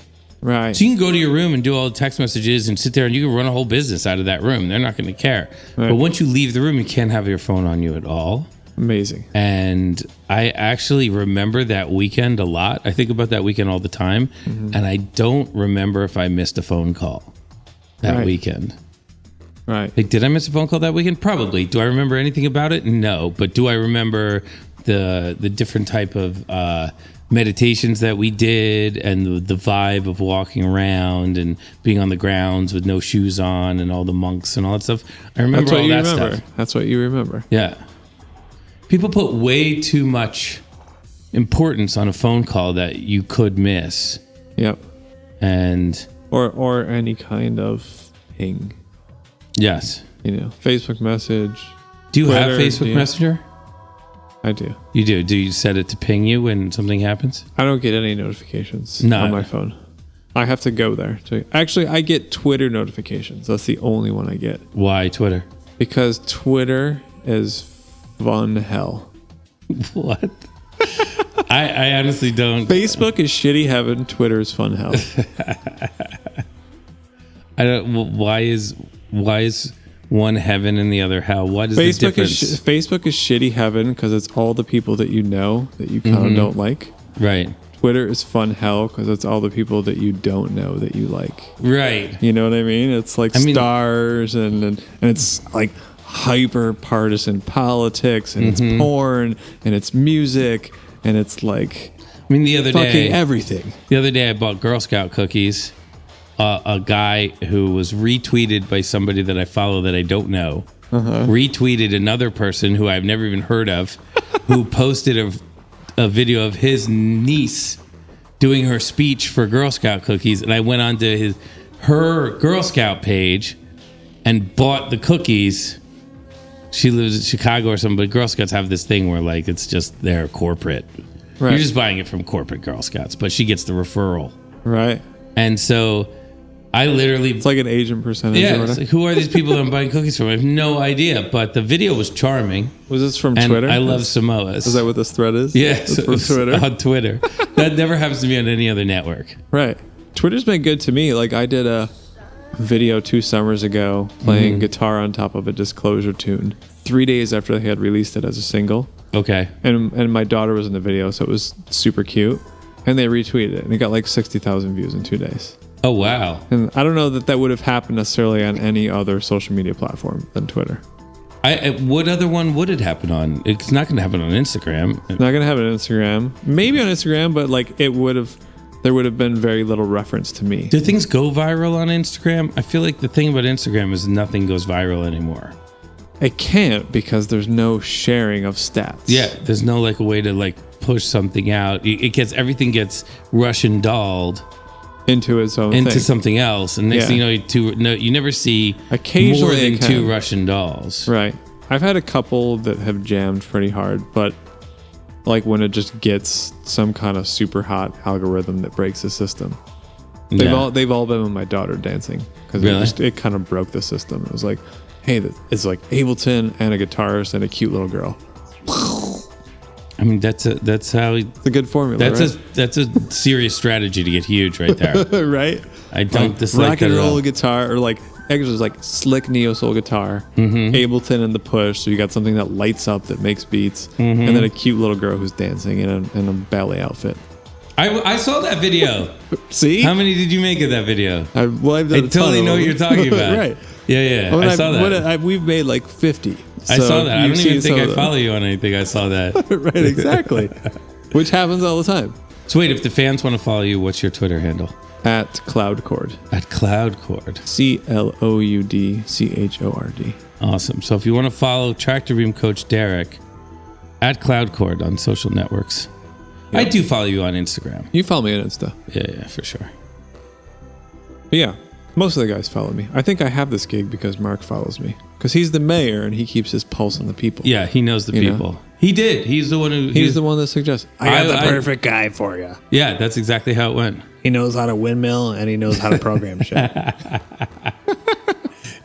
Right. So you can go to your room and do all the text messages and sit there and you can run a whole business out of that room. They're not going to care. Right. But once you leave the room, you can't have your phone on you at all. Amazing. And I actually remember that weekend a lot. I think about that weekend all the time. And I don't remember if I missed a phone call that weekend. Right. Like, did I miss a phone call that weekend? Probably. Do I remember anything about it? No. But do I remember the different type of meditations that we did and the vibe of walking around and being on the grounds with no shoes on and all the monks and all that stuff? I remember all that stuff. That's what you remember. Yeah. People put way too much importance on a phone call that you could miss. Yep. And or any kind of ping. Yes. Facebook message. Do you Twitter, have Facebook Messenger? I do. You do? Do you set it to ping you when something happens? I don't get any notifications on my phone. I have to go there. Actually, I get Twitter notifications. That's the only one I get. Why Twitter? Because Twitter is fun hell. What? I honestly don't. Facebook is shitty heaven. Twitter is fun hell. I don't. Why is one heaven and the other hell? What is the difference? Facebook is shitty heaven because it's all the people that you know that you kind of don't like. Right. Twitter is fun hell because it's all the people that you don't know that you like. Right. You know what I mean? It's like stars and it's like hyper partisan politics and it's porn and it's music and it's like the other day everything. The other day I bought Girl Scout cookies. A guy who was retweeted by somebody that I follow that I don't know retweeted another person who I've never even heard of, who posted a video of his niece doing her speech for Girl Scout cookies, and I went onto her Girl Scout page and bought the cookies. She lives in Chicago or something, but Girl Scouts have this thing where like it's just their corporate. Right. You're just buying it from corporate Girl Scouts, but she gets the referral. Right. And so I literally... It's like an agent percentage. Yeah. It's like, who are these people that I'm buying cookies from? I have no idea, but the video was charming. Was this from and Twitter? I love Samoas. Is that what this thread is? Yeah. It's from Twitter? On Twitter. That never happens to me on any other network. Right. Twitter's been good to me. Like I did a video 2 summers ago playing guitar on top of a Disclosure tune 3 days after they had released it as a single. Okay. And my daughter was in the video, so it was super cute. And they retweeted it, and it got like 60,000 views in 2 days. Oh, wow. And I don't know that would have happened necessarily on any other social media platform than Twitter. What other one would it happen on? It's not going to happen on Instagram. It's not going to happen on Instagram. Maybe on Instagram, but like there would have been very little reference to me. Do things go viral on Instagram? I feel like the thing about Instagram is nothing goes viral anymore. It can't because there's no sharing of stats. Yeah, there's no like a way to like push something out. Everything gets Russian dolled into its own into thing. Something else, and next thing you know, you never see occasionally more than 2 Russian dolls. Right. I've had a couple that have jammed pretty hard, but like when it just gets some kind of super hot algorithm that breaks the system. They've all been with my daughter dancing because it kind of broke the system. It was like, hey, it's like Ableton and a guitarist and a cute little girl. I mean, that's how it's a good formula. That's a serious strategy to get huge right there. Right? I don't dislike rock that and at all. roll guitar, or like actually it's like slick neo soul guitar, Ableton and the push, so you got something that lights up that makes beats, and then a cute little girl who's dancing in a ballet outfit. I saw that video. See? How many did you make of that video? I've done I totally know what you're talking about. Right. Yeah. I saw that. We've made like 50. I saw that. I don't even think I follow you on anything. I saw that. Right, exactly. Which happens all the time. So wait, if the fans want to follow you, what's your Twitter handle? At Cloudchord. At Cloudchord. CLOUDCHORD. Awesome. So if you want to follow Tractorbeam Coach Derek, at Cloudchord on social networks. Yep. I do follow you on Instagram. You follow me on Insta. Yeah, for sure. But yeah, most of the guys follow me. I think I have this gig because Mark follows me. Because he's the mayor and he keeps his pulse on the people. Yeah, he knows the people. Know? He did. He's the one who... He's the one that suggests, I got the perfect guy for you. Yeah, that's exactly how it went. He knows how to windmill and he knows how to program shit. Talk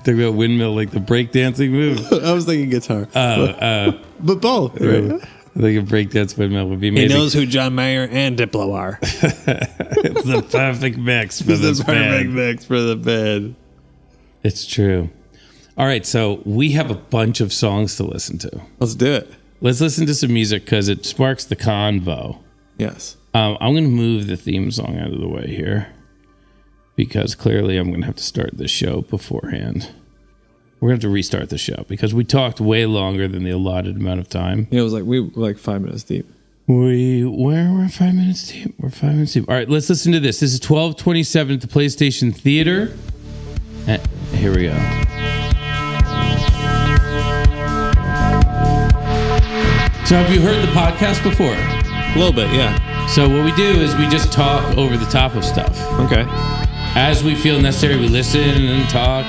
about windmill, like the breakdancing move. I was thinking guitar. But both. Right? Like a breakdance windmill would be amazing. He knows who John Mayer and Diplo are. It's the perfect mix for this band. Perfect mix for the band. It's true. All right, so we have a bunch of songs to listen to. Let's do it. Let's listen to some music because it sparks the convo. Yes. I'm going to move the theme song out of the way here because clearly I'm going to have to start the show beforehand. We're going to have to restart the show because we talked way longer than the allotted amount of time. Yeah, it was like we were like 5 minutes deep. We're 5 minutes deep. We're 5 minutes deep. All right, let's listen to this. This is 12:27 at the PlayStation Theater. Here we go. So have you heard the podcast before? A little bit, yeah. So what we do is we just talk over the top of stuff. Okay. As we feel necessary, we listen and talk,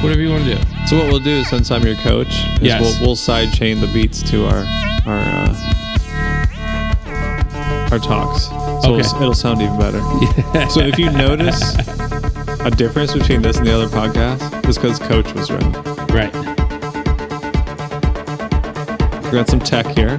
whatever you want to do. So what we'll do is, since I'm your coach, is yes. we'll sidechain the beats to our talks. So okay. it'll sound even better. Yeah. So if you notice a difference between this and the other podcast, it's because Coach was wrong. Right. We got some tech here.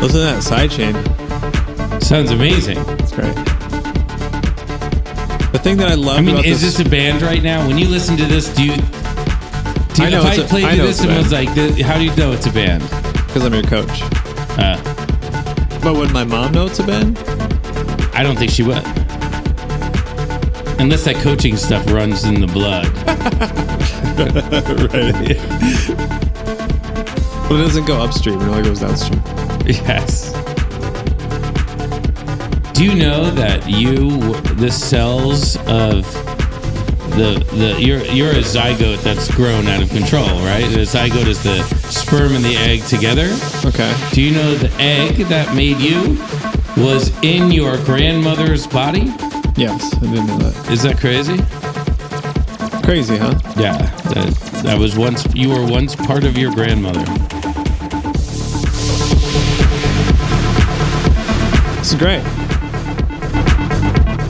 Listen to that sidechain. Sounds amazing. That's great. The thing that I love about is this a band right now? When you listen to this, do you I know if I played you this and was like, how do you know it's a band? Because I'm your coach. But would my mom know it's a band? I don't think she would. Unless that coaching stuff runs in the blood. Right. But it doesn't go upstream, it only goes downstream. Yes. Do you know that the cells of you're a zygote that's grown out of control, right? The zygote is the sperm and the egg together. Okay. Do you know the egg that made you was in your grandmother's body? Yes, I didn't know that. Is that crazy? Crazy, huh? Yeah. That was you were once part of your grandmother. This is great.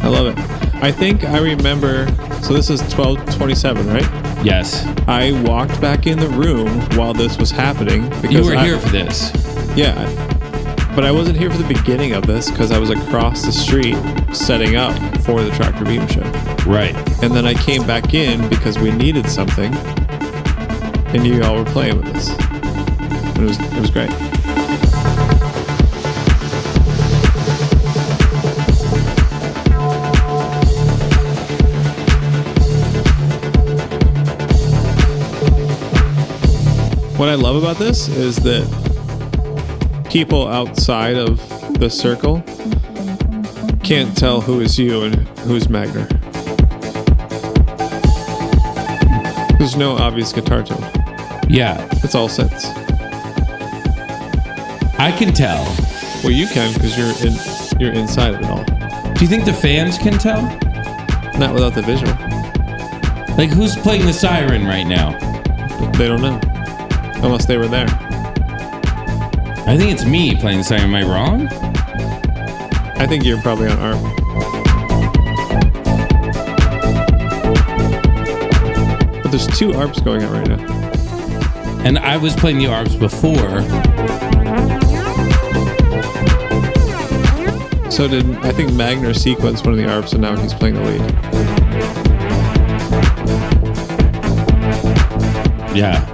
I love it. I think I remember, so this is 12:27, right? Yes. I walked back in the room while this was happening. Because You were here for this. Yeah. But I wasn't here for the beginning of this because I was across the street setting up for the Tractorbeam show. Right. And then I came back in because we needed something. And you all were playing with us. And it was great. What I love about this is that people outside of the circle can't tell who is you and who's Magner. There's no obvious guitar tone. Yeah. It's all synths. I can tell. Well, you can because you're inside of it all. Do you think the fans can tell? Not without the visual. Like, who's playing the siren right now? They don't know. Unless they were there. I think it's me playing the siren. Am I wrong? I think you're probably on ARP. But there's 2 ARPs going on right now. And I was playing the ARPs before. So I think Magner sequenced one of the ARPs and now he's playing the lead. Yeah.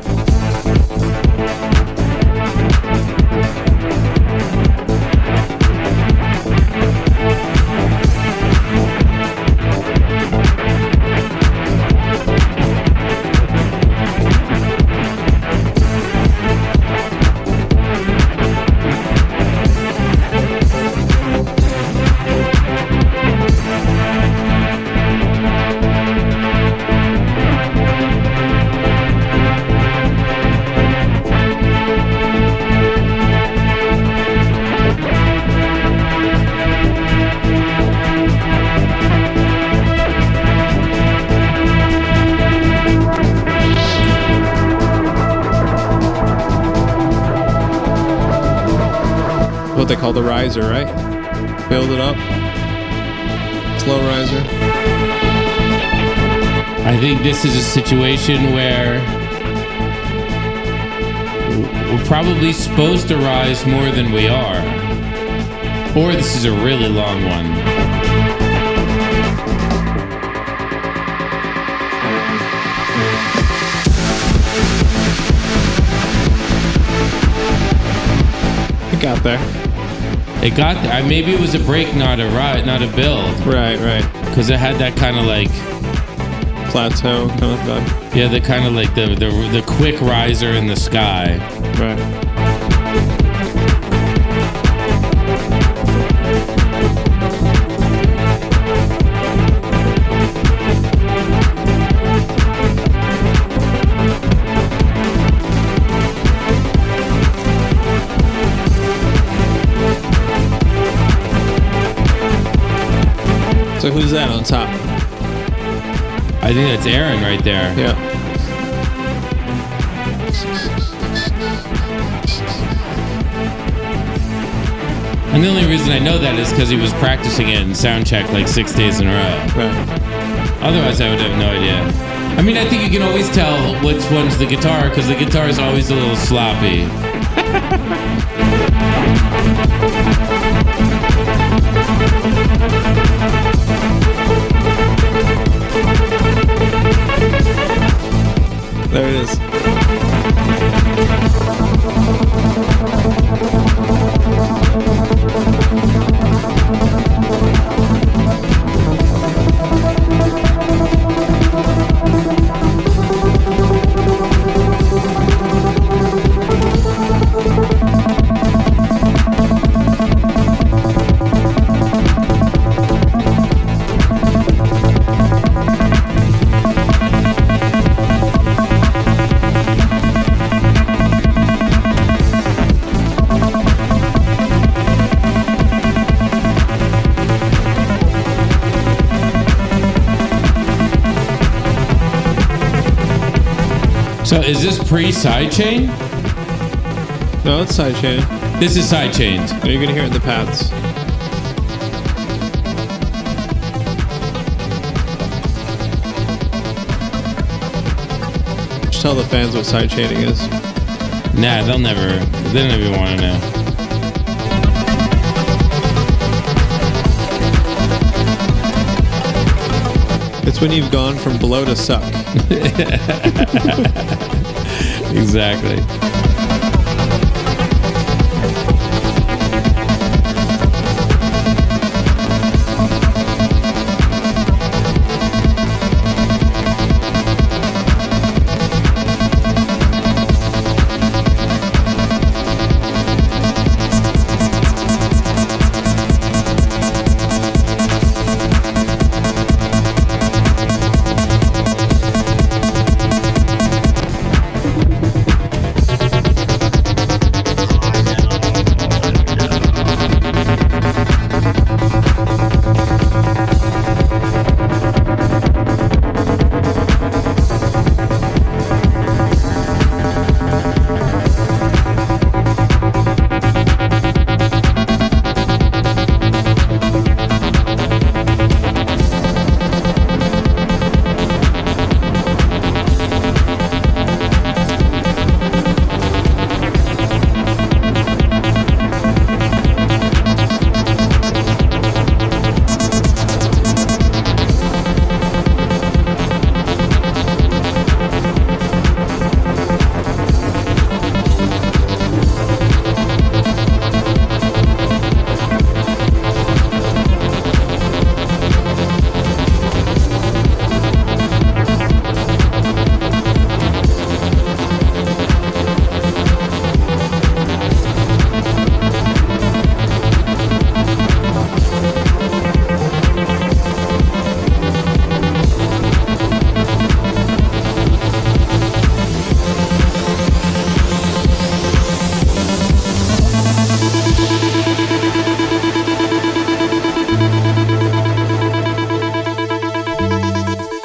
What they call the riser, right? Build it up. Slow riser. I think this is a situation where we're probably supposed to rise more than we are. Or this is a really long one. It got there. It got there. Maybe it was a break, not a build. Right. Because it had that kind of like Plateau kind of vibe. yeah, the kind of like the quick riser in the sky. Right. So who's that on top? I think that's Aaron right there. Yeah. And the only reason I know that is because he was practicing it in sound check like 6 days in a row. Right. Otherwise, I would have no idea. I mean, I think you can always tell which one's the guitar because the guitar is always a little sloppy. There it is. So is this pre-sidechain? No, it's sidechain. This is sidechained. You're going to hear it in the pads. Just tell the fans what sidechaining is. Nah, they don't even want to know. It's when you've gone from blow to suck. Exactly.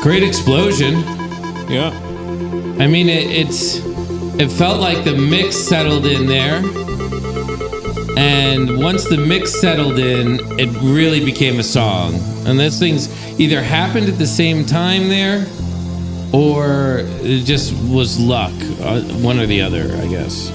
Great explosion. Yeah. I mean, it felt like the mix settled in there. And once the mix settled in, it really became a song. And those things either happened at the same time there, or it just was luck. One or the other, I guess.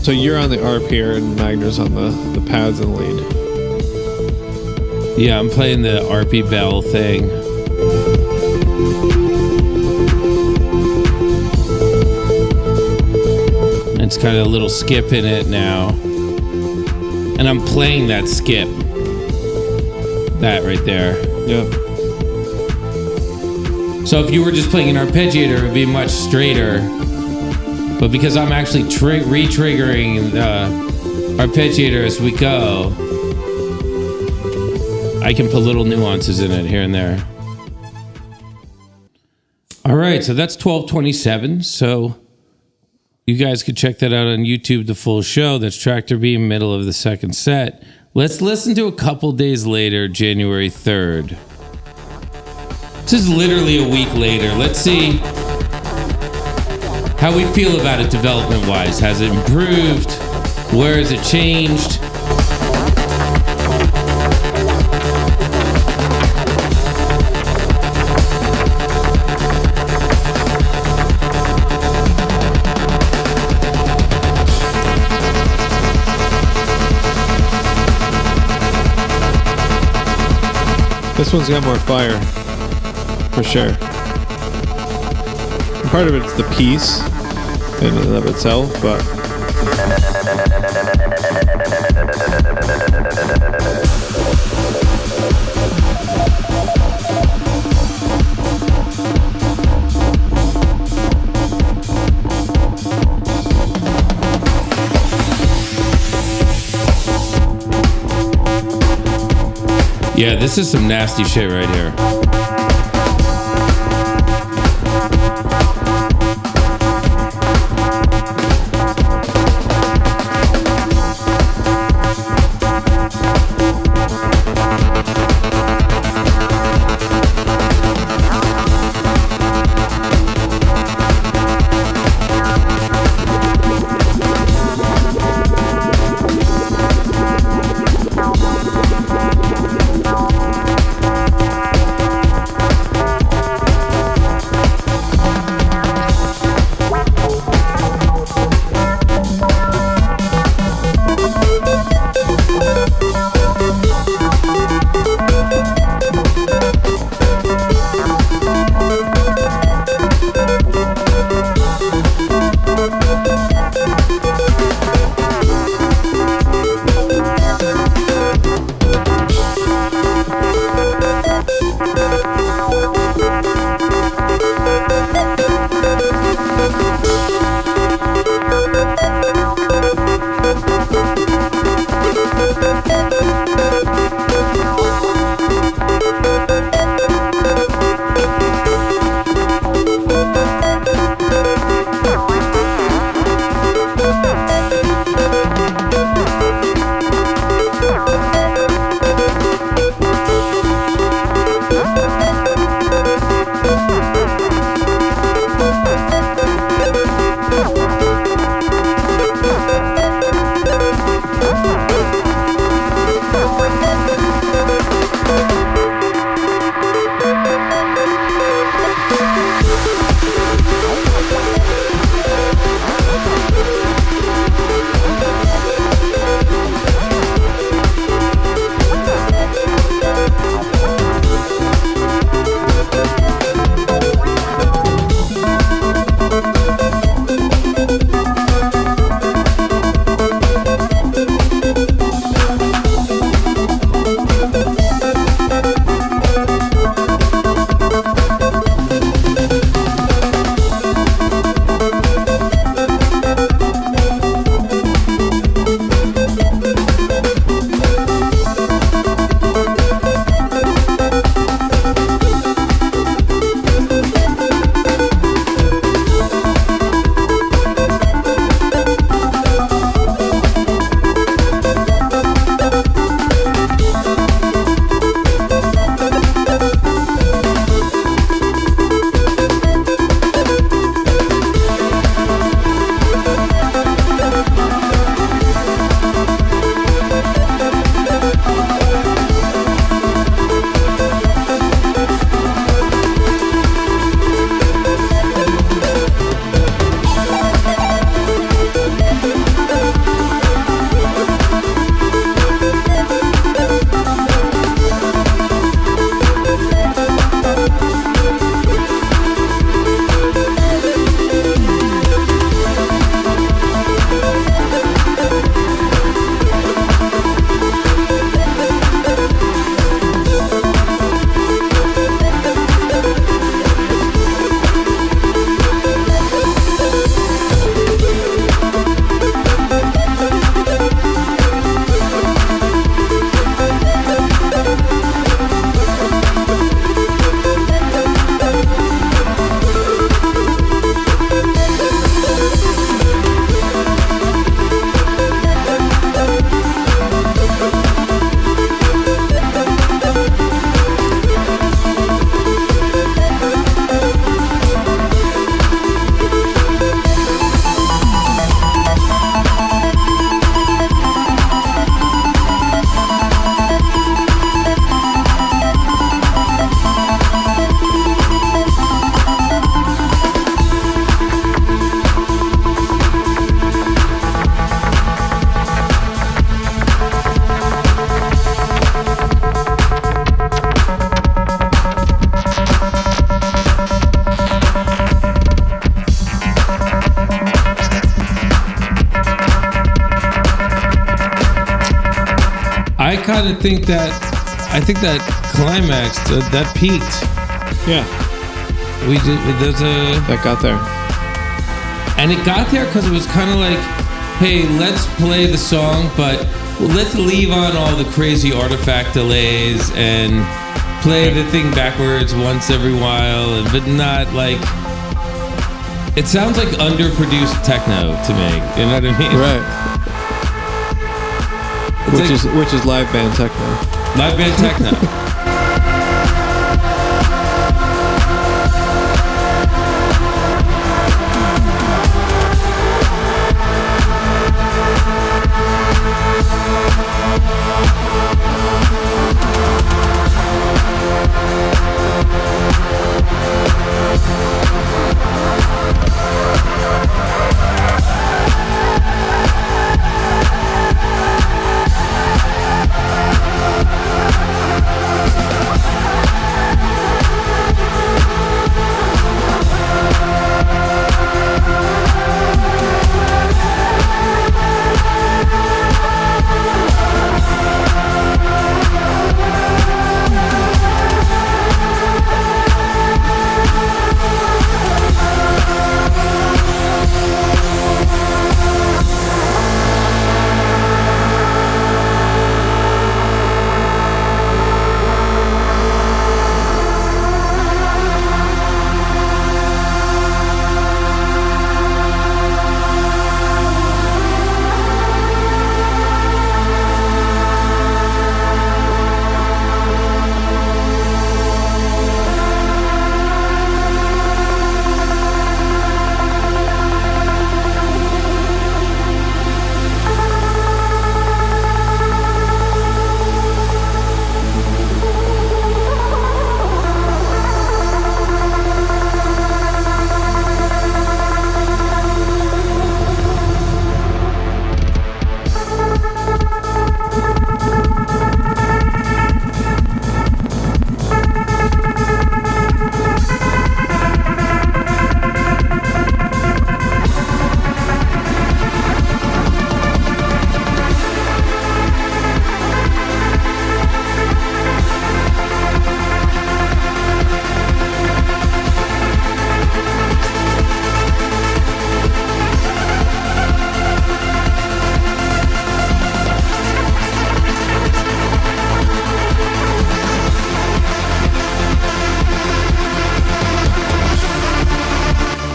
So you're on the ARP here and Magner's on the pads and lead. Yeah, I'm playing the RP Bell thing. It's got a little skip in it now. And I'm playing that skip. That right there. Yeah. So if you were just playing an arpeggiator, it would be much straighter. But because I'm actually re-triggering arpeggiator as we go, I can put little nuances in it here and there. All right, so that's 12:27. So you guys could check that out on YouTube, the full show. That's Tractorbeam, middle of the second set. Let's listen to a couple days later, January 3rd. This is literally a week later. Let's see how we feel about it development-wise. Has it improved? Where has it changed? This one's got more fire, for sure. Part of it's the piece in and of itself, but yeah, this is some nasty shit right here. kind of think that climaxed, that peaked. Yeah. That got there. And it got there because it was kind of like, hey, let's play the song, but let's leave on all the crazy artifact delays and play the thing backwards once every while, but not like... It sounds like underproduced techno to me. You know what I mean? Right. Which is live band techno. Live band techno.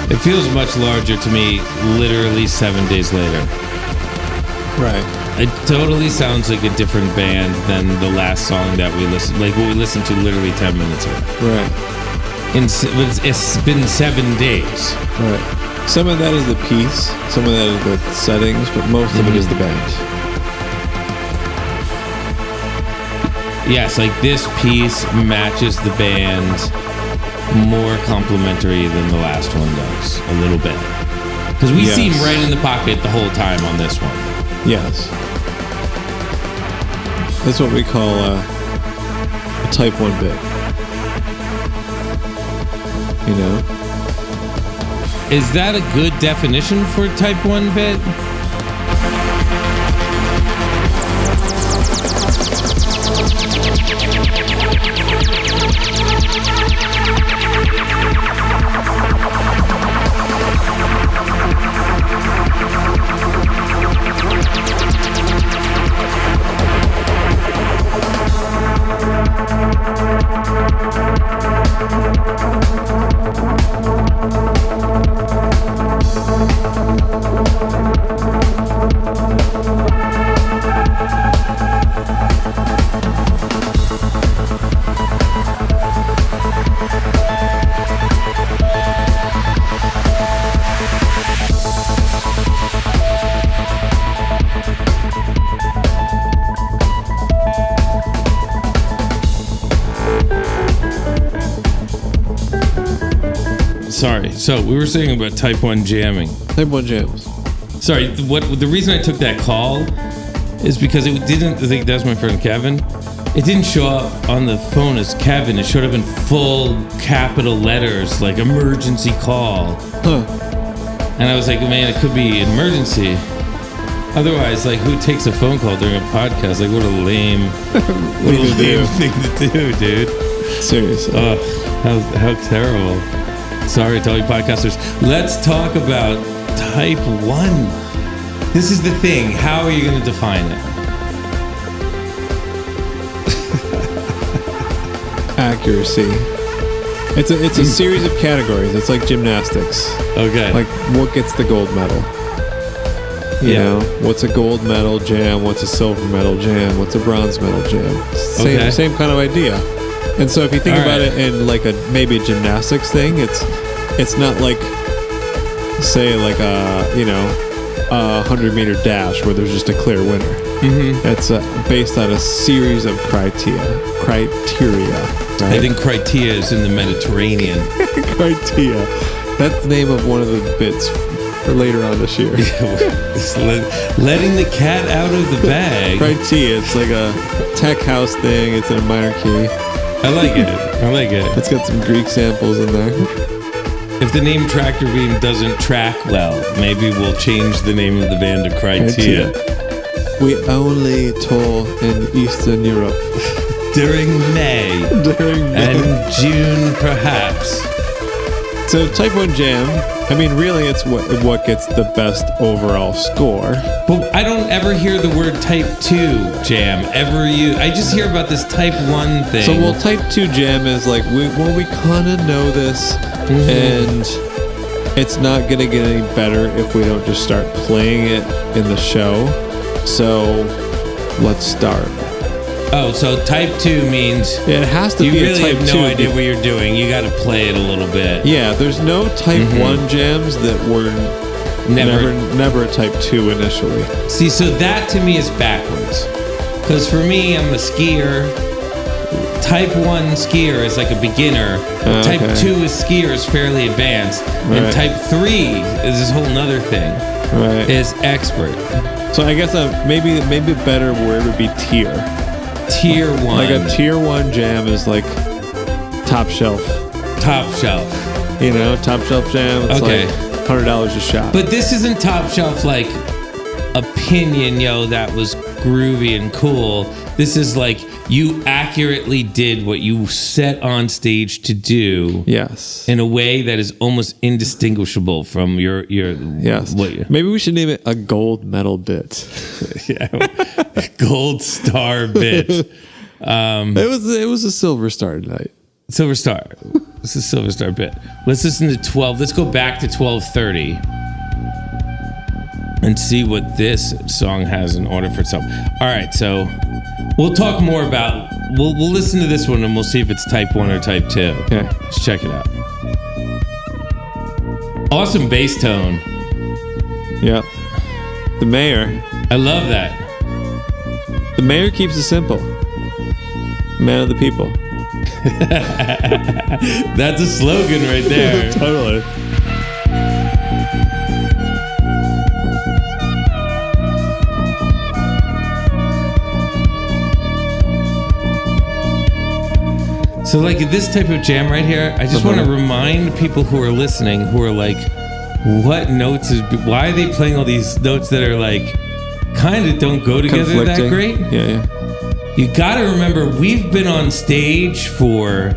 It feels much larger to me literally 7 days later. Right. It totally sounds like a different band than the last song that we listened, like what we listened to literally 10 minutes ago. Right. It's been 7 days. Right. Some of that is the piece, some of that is the settings, but most of it is the band. Yes, like this piece matches the band more complimentary than the last one does, a little bit. Because we seem right in the pocket the whole time on this one. Yes. That's what we call a type 1 bit. You know? Is that a good definition for type 1 bit? Sorry. So we were saying about type 1 jamming. Type 1 jams. Sorry. The reason I took that call is because it didn't. I think that was my friend Kevin. It didn't show up on the phone as Kevin. It showed up in full capital letters, like emergency call. Huh. And I was like, man, it could be an emergency. Otherwise, like, who takes a phone call during a podcast? Like, what a lame thing to do, dude. Seriously. How terrible. Sorry to all you podcasters. Let's talk about type 1. This is the thing. How are you going to define it? Accuracy. It's a series of categories. It's like gymnastics. Okay. Like, what gets the gold medal? You know, what's a gold medal jam? What's a silver medal jam? What's a bronze medal jam? Same kind of idea. And so if you think about it in like maybe a gymnastics thing, it's not like, say, like a 100-meter dash where there's just a clear winner. Mm-hmm. It's based on a series of criteria. Right? I think criteria is in the Mediterranean. Criteria. That's the name of one of the bits for later on this year. Letting the cat out of the bag. Criteria. It's like a tech house thing. It's in a minor key. I like it. It's got some Greek samples in there. If the name Tractorbeam doesn't track well, maybe we'll change the name of the band to Criteria. We only tour in Eastern Europe. During May. And June, perhaps. So Type 1 Jam, I mean, really it's what gets the best overall score. But I don't ever hear the word Type 2 Jam ever used. I just hear about this Type 1 thing. So, Type 2 Jam is like, we kind of know this, and it's not going to get any better if we don't just start playing it in the show. So, let's start. Oh, so Type 2 means it has to be you really a Type have 2 no idea what you're doing. You got to play it a little bit. Yeah, there's no Type 1 jams that were never a Type 2 initially. See, so that to me is backwards. Because for me, I'm a skier. Type 1 skier is like a beginner. Type 2 skier is fairly advanced. Right. And Type 3 is this whole nother thing. Right. Is expert. So I guess maybe a better word would be tier. Tier 1. Like a Tier 1 jam is like top shelf. Top shelf. You know, top shelf jam. It's like $100 a shot. But this isn't top shelf like opinion, that was groovy and cool. This is like you accurately did what you set on stage to do. Yes. In a way that is almost indistinguishable from your yes. Maybe we should name it a gold medal bit. Yeah. Gold star bit. It was a silver star tonight. Silver star. This is silver star bit. Let's listen to 12. Let's go back to 12:30 and see what this song has in order for itself. All right, so we'll talk more about. We'll listen to this one and we'll see if it's Type 1 or Type 2. Okay, let's check it out. Awesome bass tone. Yeah, the mayor. I love that. The mayor keeps it simple. Man of the people. That's a slogan right there. Totally. So like this type of jam right here, I just want to remind people who are listening, who are like, what notes why are they playing all these notes that are like, kind of don't go together that great? Yeah. You got to remember, we've been on stage for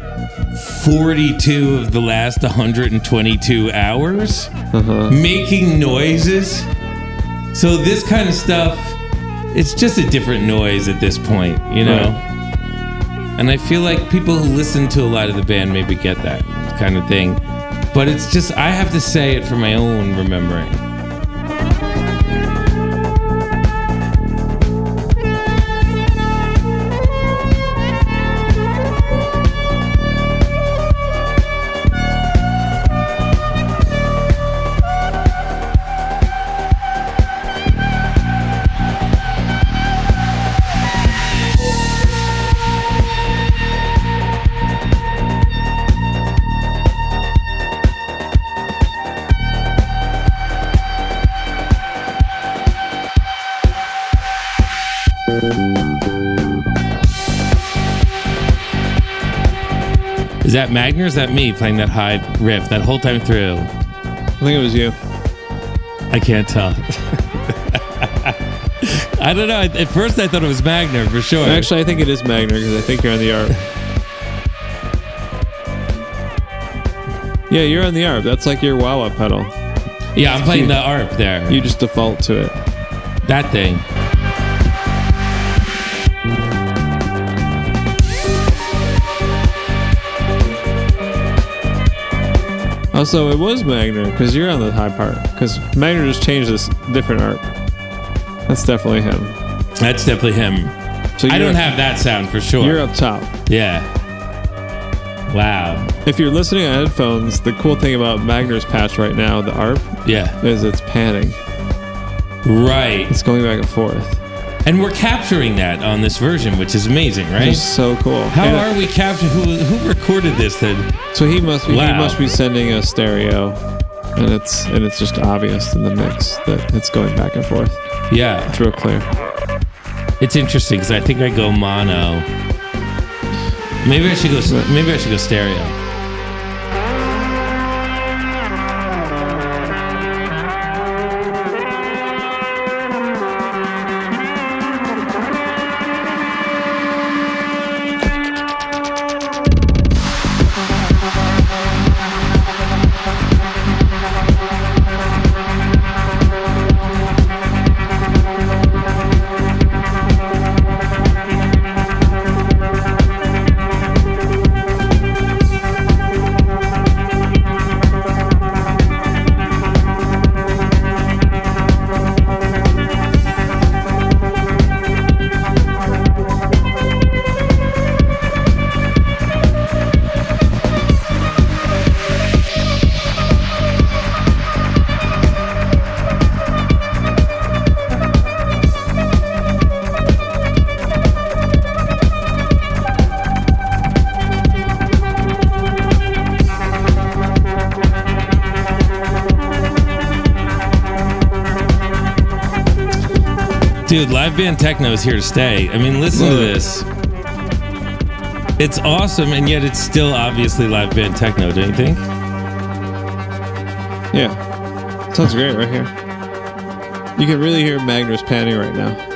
42 of the last 122 hours, making noises. So this kind of stuff, it's just a different noise at this point, you know? Right. And I feel like people who listen to a lot of the band maybe get that kind of thing. But it's just, I have to say it for my own remembering. Is that Magner or is that me playing that high riff that whole time through? I think it was you. I can't tell. I don't know. At first, I thought it was Magner for sure. Actually, I think it is Magner because I think you're on the ARP. Yeah, you're on the ARP. That's like your wah-wah pedal. Yeah, I'm playing the ARP there. You just default to it. That thing. Also, it was Magner because you're on the high part. Because Magner just changed this different ARP. That's definitely him. That's definitely him. So I don't have that sound for sure. You're up top. Yeah. Wow. If you're listening on headphones, the cool thing about Magner's patch right now, the ARP, is it's panning. Right. It's going back and forth. And we're capturing that on this version, which is amazing, right? It's so cool. How are we capturing? Who recorded this then? So he must be sending a stereo, and it's just obvious in the mix that it's going back and forth. Yeah. It's real clear. It's interesting because I think I go mono. Maybe I should go stereo. Dude, live band techno is here to stay. I mean, listen to this. It's awesome, and yet it's still obviously live band techno, don't you think? Yeah. Sounds great right here. You can really hear Magner's panning right now.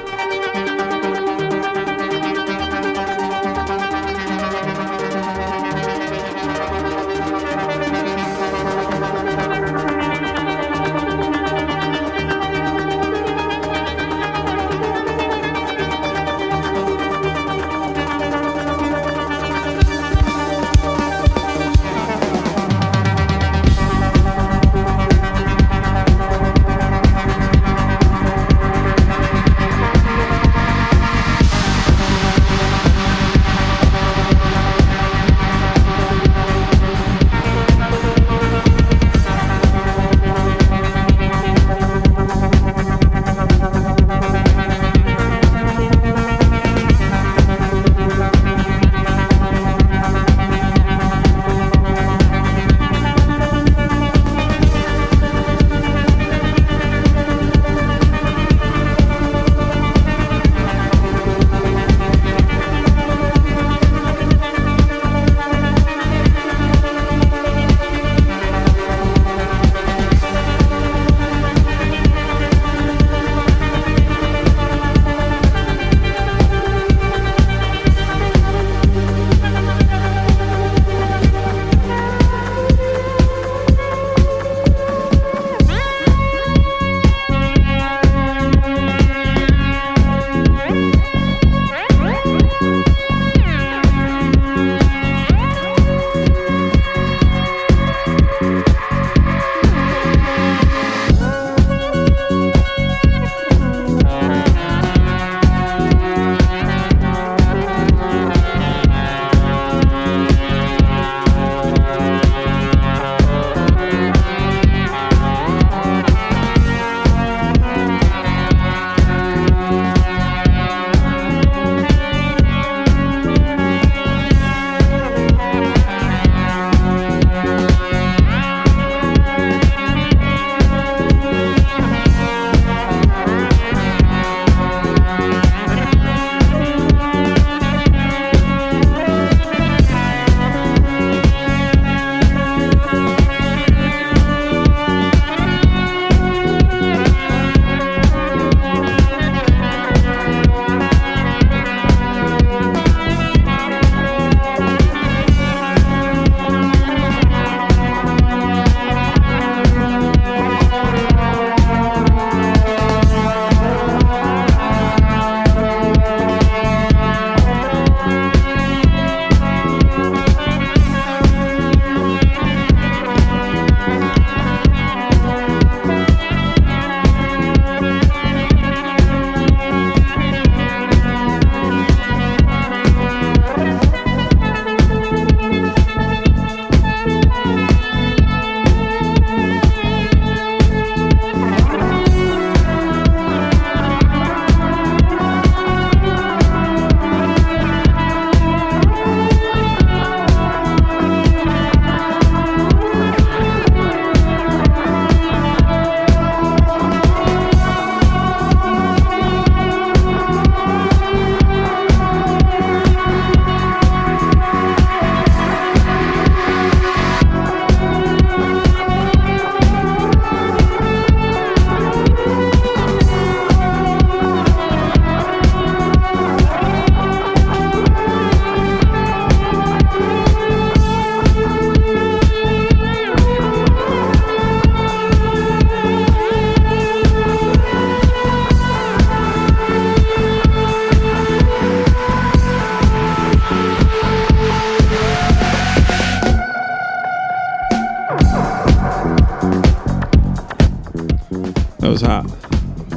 That was hot.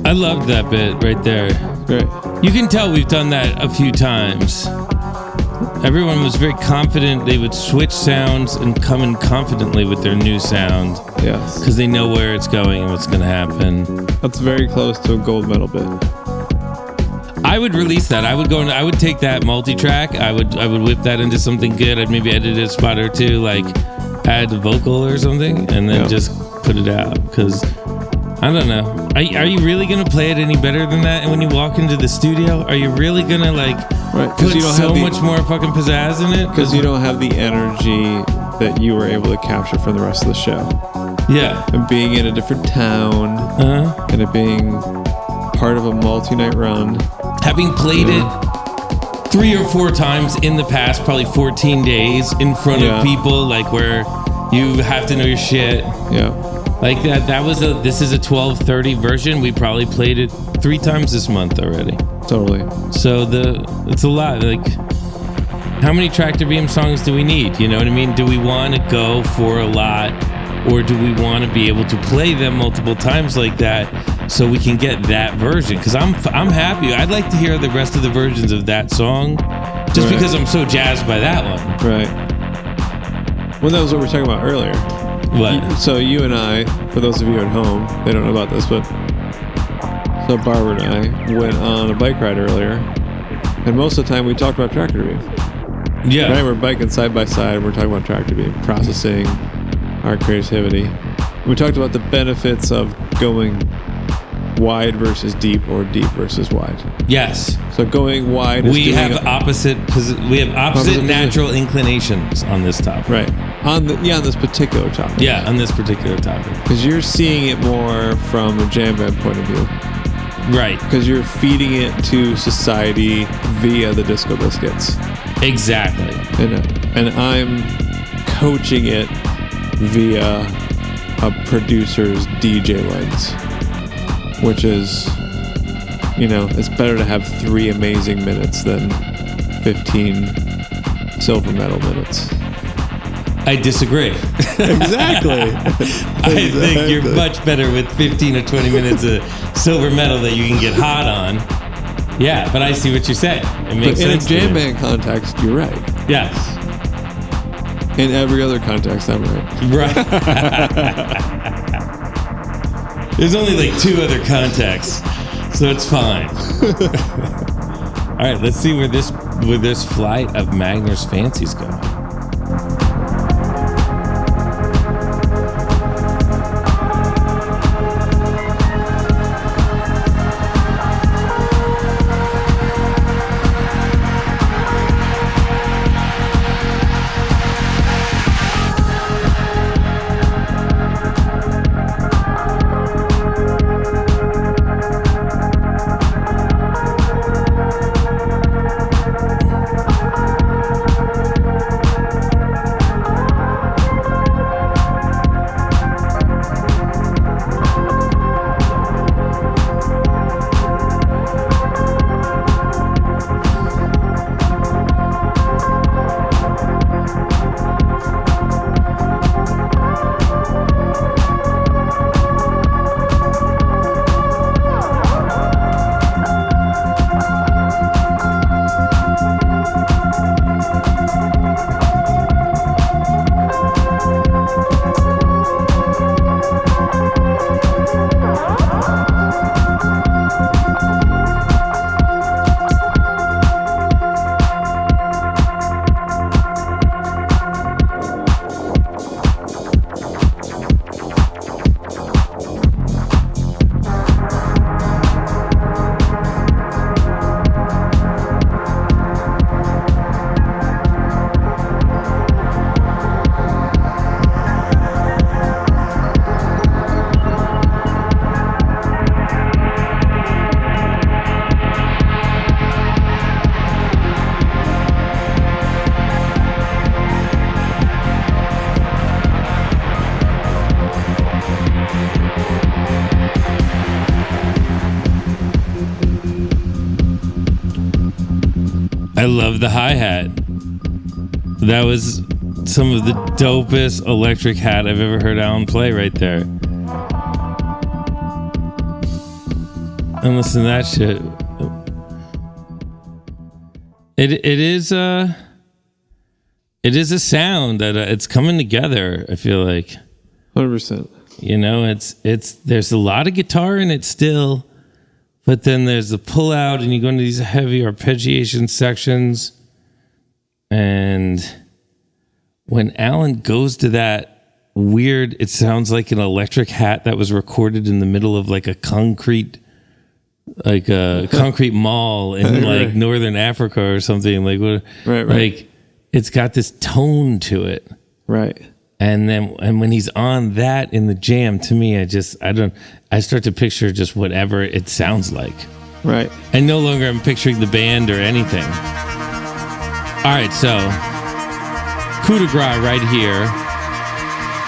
I loved that bit right there. Great. You can tell we've done that a few times. Everyone was very confident they would switch sounds and come in confidently with their new sound. Yes. Because they know where it's going and what's going to happen. That's very close to a gold medal bit. I would release that. I would take that multi-track. I would whip that into something good. I'd maybe edit a spot or two, like add a vocal or something, and then just put it out. Because I don't know. Are you really gonna play it any better than that? And when you walk into the studio, are you really gonna put you don't so have much more fucking pizzazz in it? Because you don't have the energy that you were able to capture from the rest of the show. Yeah. And being in a different town, and it being part of a multi-night run. Having played it 3 or 4 times in the past, probably 14 days in front of people, where you have to know your shit. Yeah. Like that was this is a 12:30 version. We probably played it 3 times this month already. Totally. So it's a lot. How many Tractorbeam songs do we need? You know what I mean? Do we want to go for a lot, or do we want to be able to play them multiple times like that so we can get that version? Because I'm happy. I'd like to hear the rest of the versions of that song, just because I'm so jazzed by that one. Right. Well, that was what we were talking about earlier. What? So you and I, for those of you at home, they don't know about this, but so Barber and I went on a bike ride earlier, and most of the time we talked about Tractorbeam. Yeah. Right? We're biking side by side. We're talking about Tractorbeam, processing our creativity. We talked about the benefits of going wide versus deep, or deep versus wide. Yes. So going wide is we have opposite natural inclinations on this topic. Right. On this particular topic. Yeah, on this particular topic. Because you're seeing it more from a jam band point of view. Right. Because you're feeding it to society via the Disco Biscuits. Exactly. And I'm coaching it via a producer's DJ lens, which is, it's better to have 3 amazing minutes than 15 silver medal minutes. I disagree. Exactly. I think you're much better with 15 or 20 minutes of silver medal that you can get hot on. Yeah, but I see what you're saying. It makes sense. In a jam band context, you're right. Yes. In every other context, I'm right. Right. There's only 2 other contexts, so it's fine. All right, let's see where this flight of Magner's Fancy's going. I love the hi-hat. That was some of the dopest electric hat I've ever heard Alan play right there. and listen to that shit. It is a sound that it's coming together. I feel like 100%. You know, it's there's a lot of guitar in it still, but then there's the pull out, and you go into these heavy arpeggiation sections. And when Alan goes to that weird, it sounds like an electric hat that was recorded in the middle of like a concrete mall in like northern Africa or something. Like what? Right. Like it's got this tone to it. Right. And when he's on that in the jam, to me, I start to picture just whatever it sounds like. Right. And no longer I'm picturing the band or anything. All right, so coup de grace right here.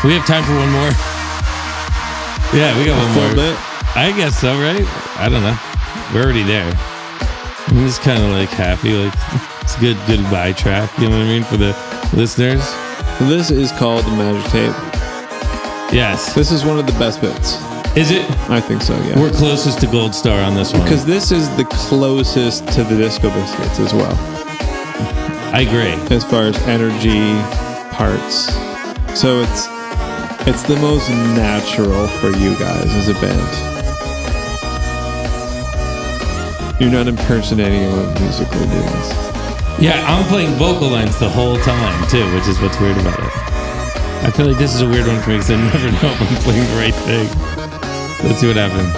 We have time for one more. Yeah, we got one more. Bit. I guess so, right? I don't know. We're already there. I'm just kind of like happy, like it's a good goodbye track. You know what I mean for the listeners. This is called the Magic Tape. Yes. This is one of the best bits. Is it? I think so, yeah. We're closest to Gold Star on this one. Because this is the closest to the Disco Biscuits as well. I agree. As far as energy, parts. So it's the most natural for you guys as a band. You're not impersonating what musically doing. Yeah, I'm playing vocal lines the whole time, too, which is what's weird about it. I feel like this is a weird one for me because I never know if I'm playing the right thing. Let's see what happens.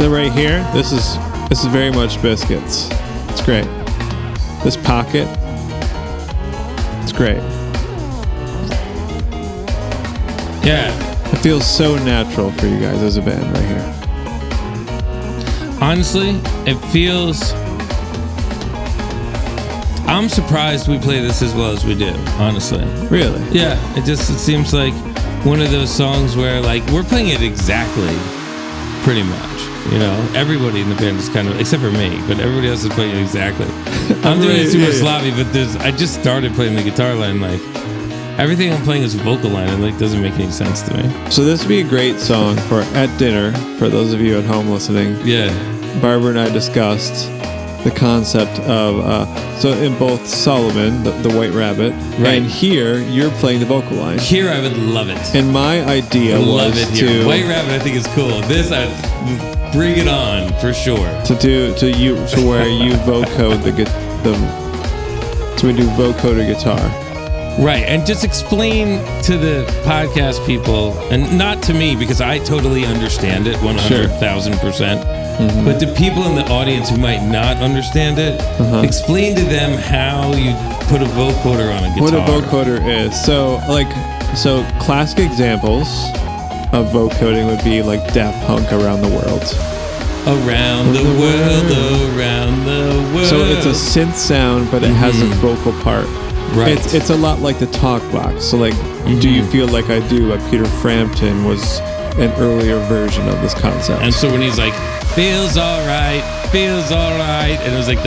Right here, this is very much Biscuits. It's great. This pocket, it's great. Yeah. It feels so natural for you guys as a band right here. Honestly, it feels... I'm surprised we play this as well as we do, honestly. Really? Yeah, it seems like one of those songs where like we're playing it exactly, pretty much. You know, everybody in the band is kind of, except for me, but everybody else is playing it exactly. I'm doing it super sloppy, but I just started playing the guitar line, like, everything I'm playing is vocal line, and like doesn't make any sense to me. So this would be a great song for at dinner, for those of you at home listening. Yeah. Barber and I discussed the concept of, so in both Solomun, the White Rabbit, right, and here, you're playing the vocal line. Here, I would love it. And my idea was to... White Rabbit, I think, is cool. This, bring it on, for sure. To where you vocode so we do vocoder guitar. Right, and just explain to the podcast people, and not to me, because I totally understand it 100,000%, but to people in the audience who might not understand it, explain to them how you put a vocoder on a guitar. What a vocoder is. So classic examples of vocoding would be like Daft Punk, Around the World. Around the world, around the world. So it's a synth sound, but it has a vocal part. Right. It's a lot like the talk box. So like, Do You Feel Like I Do by Peter Frampton was an earlier version of this concept. And so when he's like, feels all right, and it was like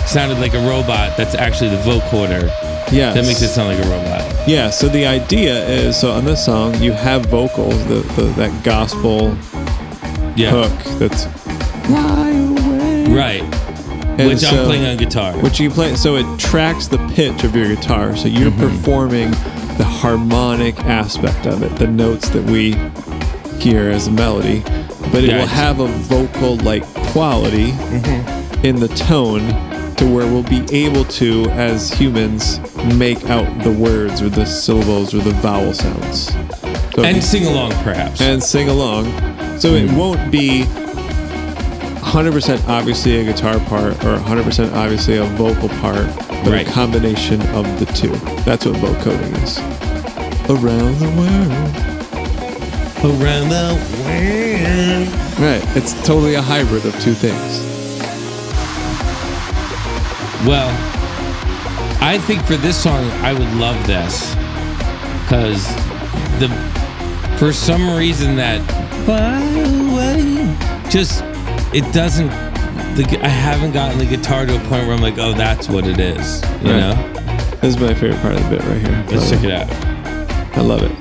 sounded like a robot. That's actually the vocoder. Yeah, that makes it sound like a robot. Yeah. So the idea is, so on this song, you have vocals, that gospel hook that's fly away, right? And which I'm playing on guitar. Which you play, so it tracks the pitch of your guitar. So you're performing the harmonic aspect of it, the notes that we hear as a melody, but it will have a vocal-like quality in the tone to where we'll be able to, as humans, make out the words or the syllables or the vowel sounds. So and sing along, perhaps. And sing along. So it won't be 100% obviously a guitar part or 100% obviously a vocal part, but a combination of the two. That's what vocoding is. Around the world. Around the world. Right. It's totally a hybrid of two things. Well, I think for this song, I would love this because for some reason that just it doesn't. I haven't gotten the guitar to a point where I'm like, oh, that's what it is. You know. This is my favorite part of the bit right here. Let's check it out. I love it.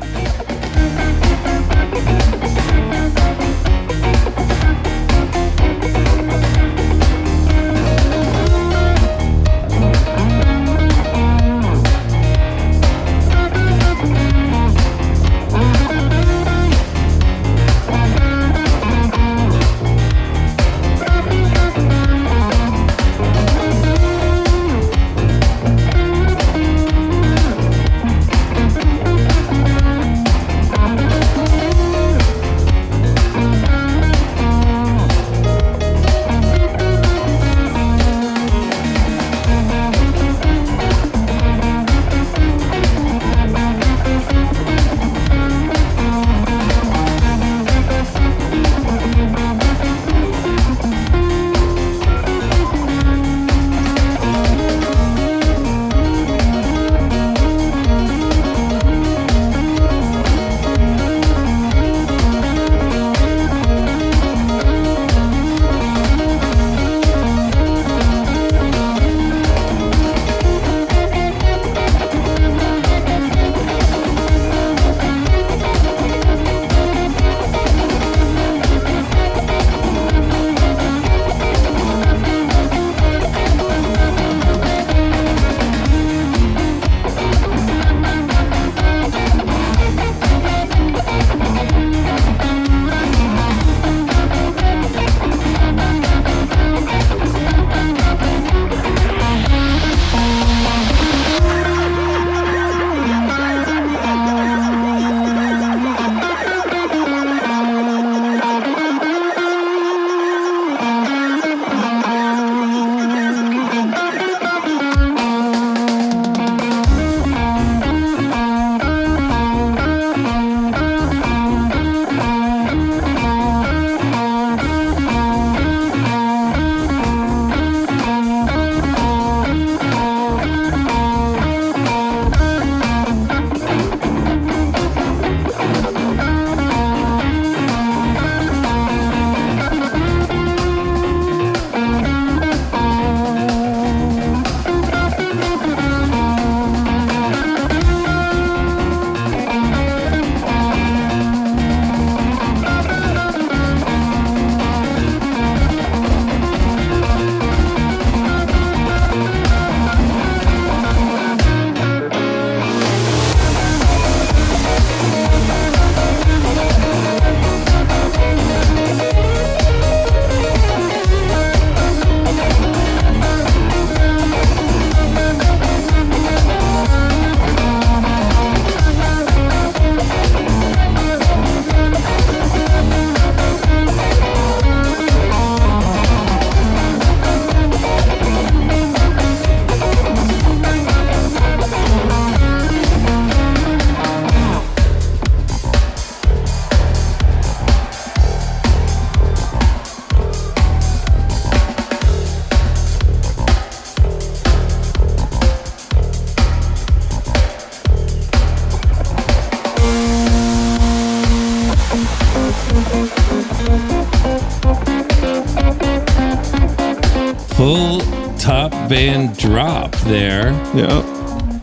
Full top band drop there. Yeah.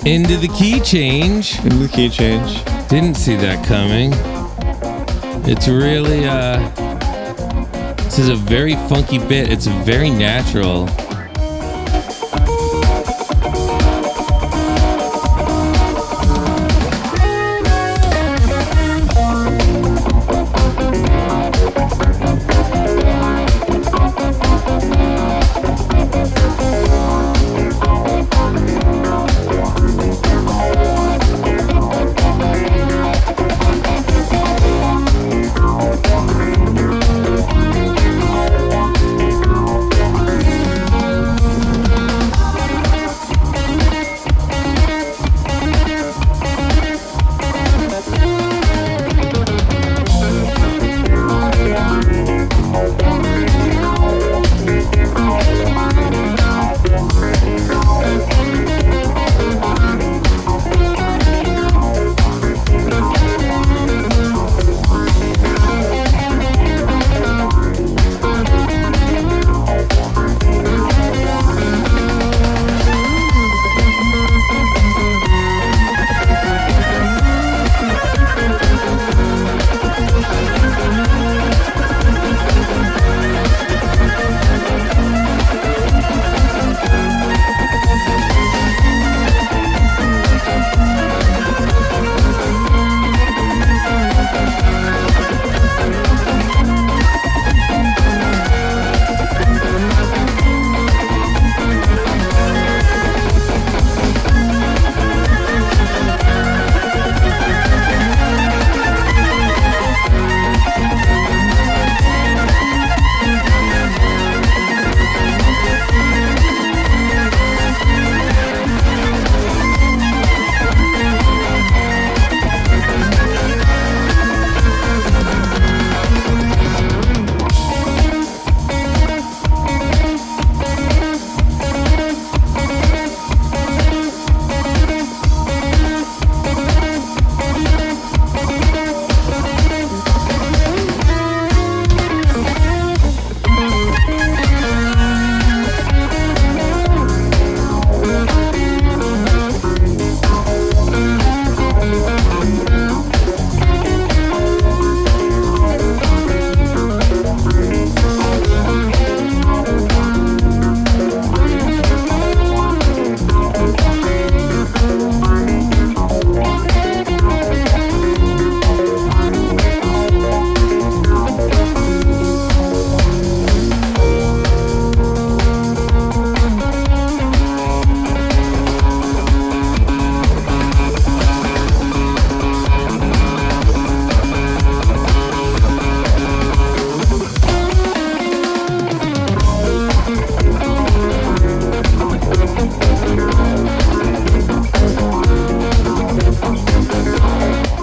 Into the key change. Into the key change. Didn't see that coming. It's really, this is a very funky bit. It's very natural.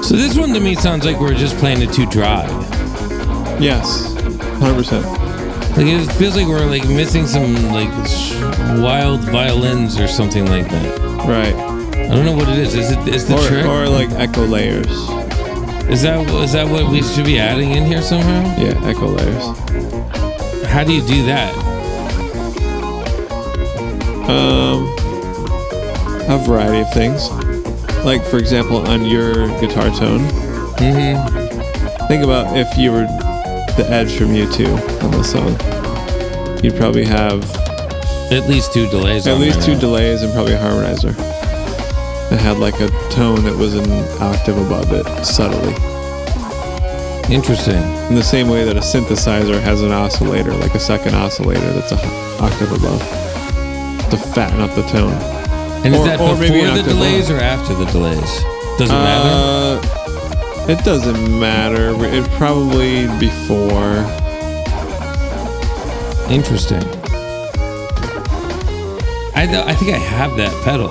So this one to me sounds like we're just playing it too dry. Yes, 100%. Like it feels like we're like missing some like wild violins or something like that. Right. I don't know what it is. Is the trick? Or like echo layers. Is that what we should be adding in here somehow? Yeah, echo layers. How do you do that? A variety of things. Like, for example, on your guitar tone. Mm-hmm. Think about if you were the Edge from U2 on this song. You'd probably have at least two delays. At least two delays and probably a harmonizer. It had like a tone that was an octave above it, subtly. Interesting. In the same way that a synthesizer has an oscillator, like a second oscillator that's an octave above, to fatten up the tone. And is that before the delays or after the delays? Does it matter? It doesn't matter. It probably before. Interesting. I think I have that pedal.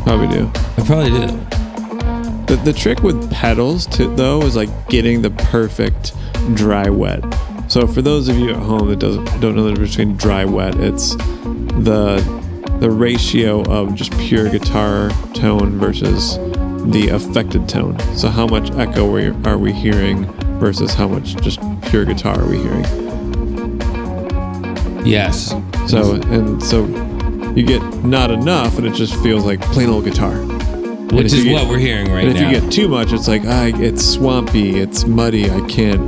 Probably do. I probably do. The trick with pedals though is like getting the perfect dry wet. So for those of you at home that don't know the difference between dry wet, it's the ratio of just pure guitar tone versus the affected tone. So how much echo are we hearing versus how much just pure guitar are we hearing. Yes. So you get not enough, and it just feels like plain old guitar. Which is what we're hearing right now. And if you get too much, it's like, it's swampy, it's muddy, I can't,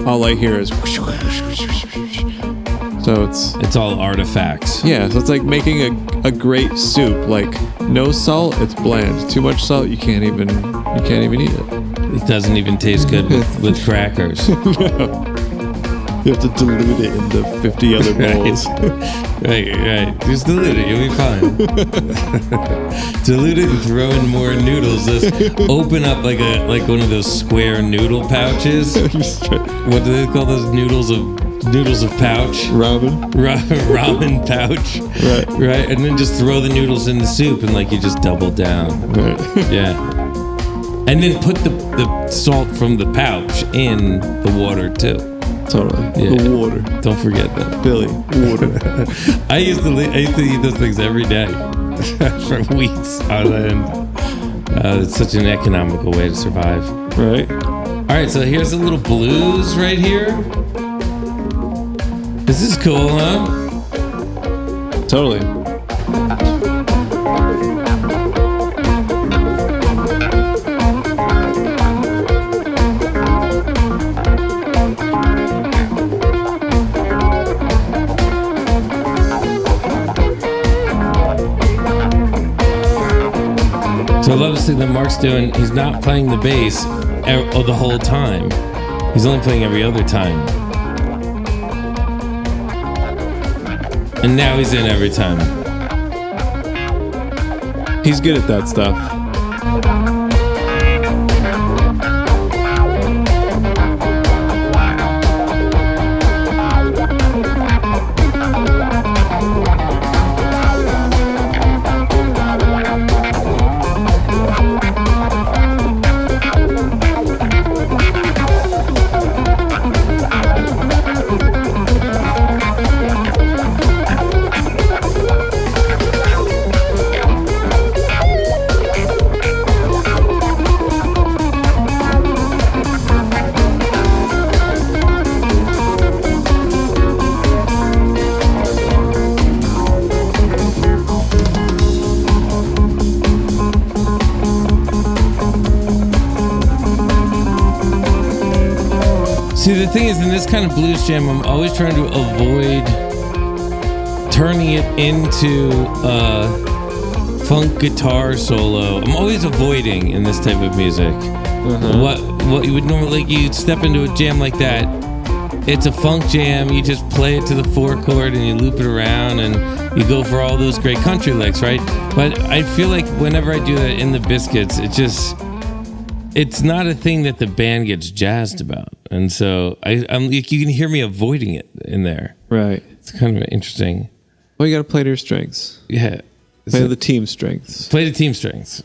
all I hear is whoosh, whoosh, whoosh, whoosh, whoosh. So it's all artifacts. Yeah, so it's like making a great soup. Like, no salt, it's bland. Too much salt, you can't even eat it. It doesn't even taste good with crackers. No. You have to dilute it into 50 other bowls. Right. Just dilute it. You'll be fine. Dilute it and throw in more noodles. Just open up like one of those square noodle pouches. What do they call those noodles of pouch? Ramen pouch. Right. And then just throw the noodles in the soup and you just double down. Right. Yeah. And then put the salt from the pouch in the water too. Totally. Yeah. The water. Don't forget that. Billy, water. I used to eat those things every day for weeks on end. It's such an economical way to survive. Right. All right, so here's a little blues right here. This is cool, huh? Totally. So I love this thing that Mark's doing. He's not playing the bass the whole time. He's only playing every other time. And now he's in every time. He's good at that stuff. See, the thing is, in this kind of blues jam, I'm always trying to avoid turning it into a funk guitar solo. I'm always avoiding in this type of music. What you would normally, you'd step into a jam like that, it's a funk jam, you just play it to the 4-chord and you loop it around and you go for all those great country licks, right? But I feel like whenever I do that in the Biscuits, it's not a thing that the band gets jazzed about. And so I'm you can hear me avoiding it in there. Right. It's kind of interesting. Well, you got to play to your strengths. Yeah. Play to the team strengths. Play the team strengths.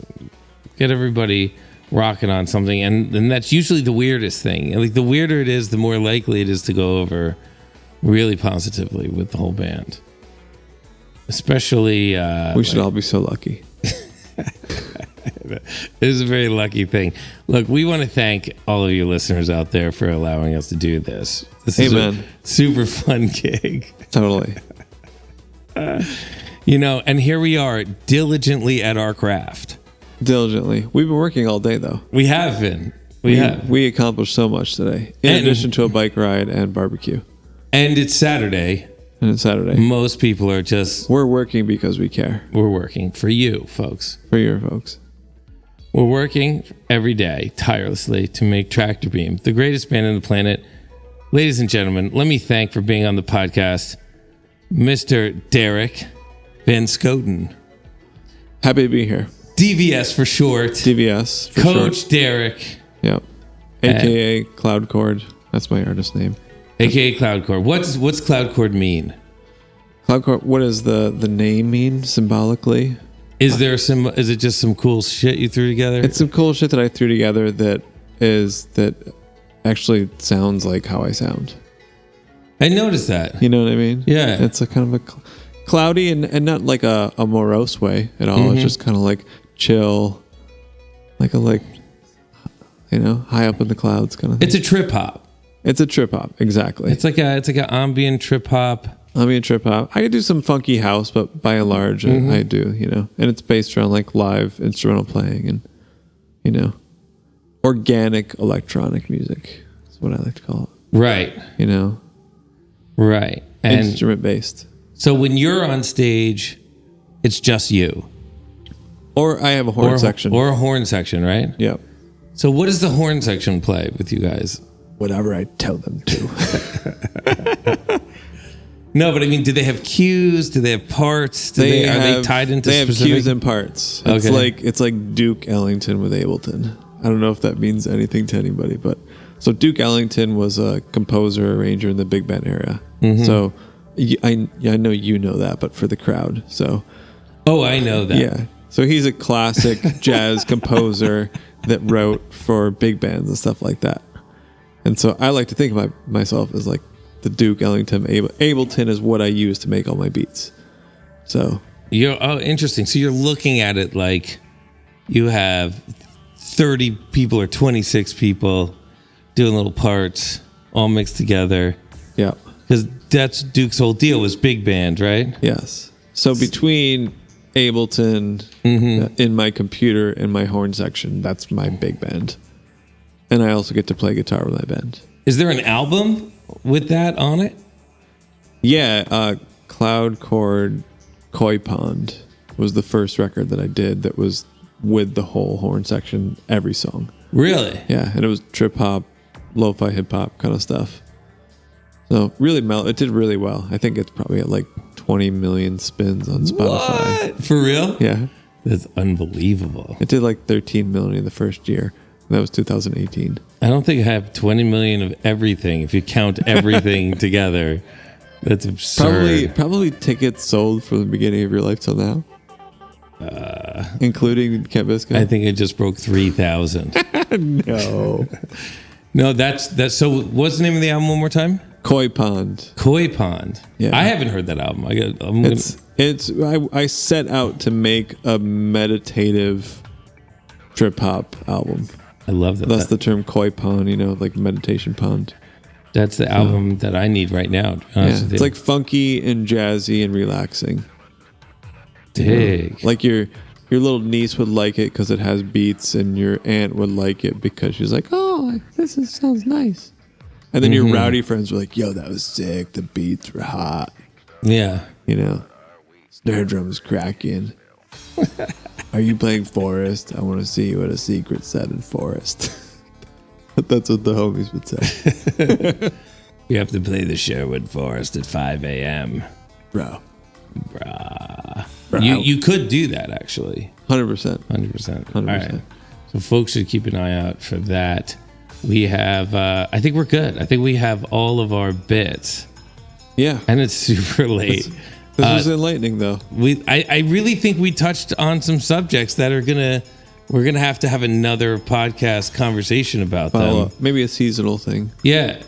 Get everybody rocking on something. And that's usually the weirdest thing. Like, the weirder it is, the more likely it is to go over really positively with the whole band. Especially... we should all be so lucky. It is a very lucky thing. Look, we want to thank all of you listeners out there for allowing us to do this. This is a super fun gig. Totally. And here we are, diligently at our craft. Diligently. We've been working all day, though. We have been. We accomplished so much today, in addition to a bike ride and barbecue. And it's Saturday. Most people are just... We're working because we care. We're working for you, folks. For your folks. We're working every day, tirelessly, to make Tractorbeam the greatest band on the planet. Ladies and gentlemen, let me thank for being on the podcast, Mr. Derek Van Scoten. Happy to be here. DVS for short. DVS for Coach short. Derek. Yep. AKA Cloud Chord. That's my artist name. AKA Cloud Chord. What's Cloud Chord mean? Cloud Chord, what does the name mean symbolically? Is it just some cool shit you threw together? It's some cool shit that I threw together that actually sounds like how I sound. I noticed that. You know what I mean? Yeah. It's a kind of a cloudy and not like a morose way at all. Mm-hmm. It's just kind of like chill, like high up in the clouds kind of thing. It's a trip hop. It's a trip hop, exactly. It's like an ambient trip hop. Ambient trip hop. I could do some funky house, but by and large, I do, And it's based around like live instrumental playing and, organic electronic music. That's what I like to call it. Right. Right. And instrument based. So when you're on stage, it's just you. Or I have a horn section. Or a horn section, right? Yep. So what does the horn section play with you guys? Whatever I tell them to. No, but I mean, do they have cues? Do they have parts? Are they tied into They specific? have cues and parts. It's like Duke Ellington with Ableton. I don't know if that means anything to anybody, but so Duke Ellington was a composer, arranger in the big band era. So I know you know that, but for the crowd, so. Oh, I know that. Yeah. So he's a classic jazz composer that wrote for big bands and stuff like that. And so I like to think of myself as like the Duke Ellington. Ableton is what I use to make all my beats. So interesting. So you're looking at it like you have 30 people or 26 people doing little parts all mixed together. Yeah. Because that's Duke's whole deal was big band, right? Yes. So between Ableton in my computer and my horn section, that's my big band. And I also get to play guitar with my band. Is there an album with that on it? Yeah, Cloud Chord Koi Pond was the first record that I did that was with the whole horn section, every song. Really? Yeah, and it was trip hop, lo-fi hip hop kind of stuff. So really it did really well. I think it's probably at like 20 million spins on Spotify. What? For real? Yeah. That's unbelievable. It did like 13 million the first year. That was 2018. I don't think I have 20 million of everything. If you count everything together, that's absurd. Probably tickets sold from the beginning of your life till now. Including Camp Biscuit. I think it just broke 3,000. No. No, that's. So what's the name of the album one more time? Koi Pond. Koi Pond. Yeah. I haven't heard that album. I set out to make a meditative trip hop album. I love that. That's the term Koi Pond, like meditation pond. That's the album that I need right now. To be honest with you. It's like funky and jazzy and relaxing. Dig. Like your little niece would like it because it has beats, and your aunt would like it because she's like, oh, sounds nice. And then your rowdy friends were like, yo, that was sick. The beats were hot. Yeah. Snare drums cracking. Are you playing Forest? I want to see you at a secret set in Forest. That's what the homies would say. You have to play the Sherwood Forest at 5 a.m. Bro. You could do that, actually. 100%. 100%. All right. So folks should keep an eye out for that. We have, I think we're good. I think we have all of our bits. Yeah. And it's super late. This was enlightening, though. I really think we touched on some subjects that we're gonna have to have another podcast conversation about them. Maybe a seasonal thing. Yeah,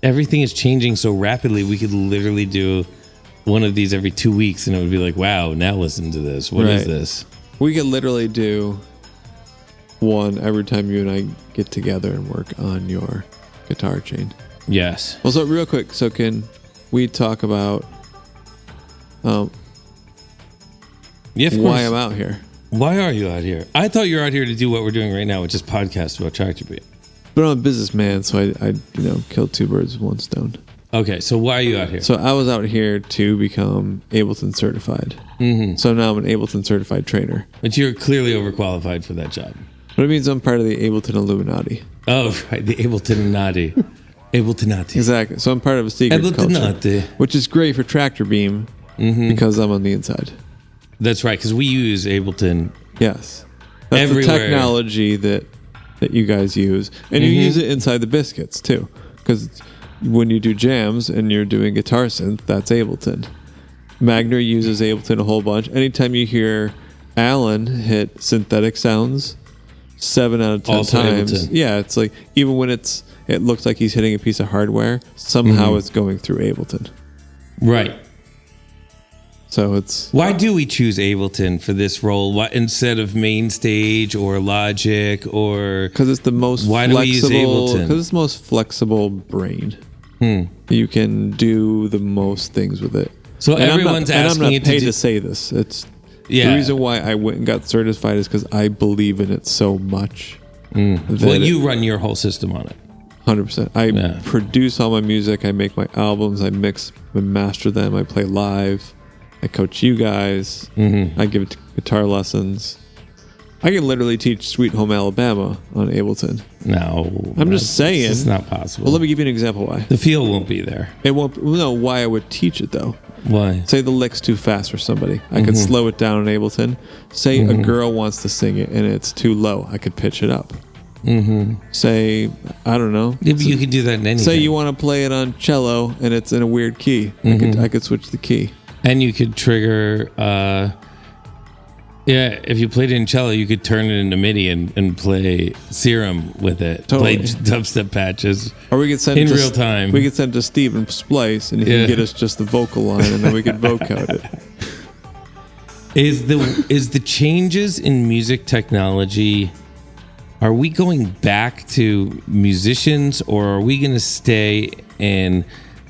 everything is changing so rapidly. We could literally do one of these every 2 weeks, and it would be like, wow, now listen to this. What is this? We could literally do one every time you and I get together and work on your guitar chain. Yes. Well, so real quick, so can we talk about why I'm out here? Why are you out here? I thought you were out here to do what we're doing right now, which is podcast about Tractorbeam. But I'm a businessman, so I killed two birds with one stone. Okay, so why are you out here? So I was out here to become Ableton certified. Mm-hmm. So now I'm an Ableton certified trainer. But you're clearly overqualified for that job. But it means I'm part of the Ableton Illuminati. Oh, right, the Abletonati. Abletonati. Exactly. So I'm part of a secret culture, which is great for Tractorbeam because I'm on the inside. That's right, because we use Ableton. Yes, that's everywhere. The technology that you guys use, and you use it inside the biscuits too, because when you do jams and you're doing guitar synth, that's Ableton. Magner uses Ableton a whole bunch. Anytime you hear Alan hit synthetic sounds, 7 out of 10 also times, Ableton. Yeah, it's like even when it looks like he's hitting a piece of hardware, somehow it's going through Ableton. Right. So it's Why do we choose Ableton for this role? Why, instead of Main Stage or Logic or? because it's the most Why do we use flexible. Ableton? Because it's the most flexible brain. You can do the most things with it. So And everyone's I'm asking not you to paid do- to say this. It's Yeah. the reason why I went and got certified is because I believe in it so much. Well, you run your whole system on it. 100%. I Yeah. produce all my music. I make my albums. I mix and master them. I play live. I coach you guys. I give guitar lessons. I can literally teach Sweet Home Alabama on Ableton. No. I'm just saying. It's not possible. Well, let me give you an example why. The feel won't be there. It won't. No, why I would teach it though. Why? Say the lick's too fast for somebody. I could slow it down on Ableton. Say a girl wants to sing it and it's too low. I could pitch it up. Say, I don't know. Yeah, but you can do that in anything. Say you want to play it on cello and it's in a weird key. I could switch the key. And you could trigger, if you played it in cello, you could turn it into MIDI and play Serum with it. Totally. Play dubstep patches. Or we could send In it to, real time. We could send it to Steve and splice, and he Yeah. can get us just the vocal line, and then we could vocode it. Is the changes in music technology, are we going back to musicians, or are we going to stay in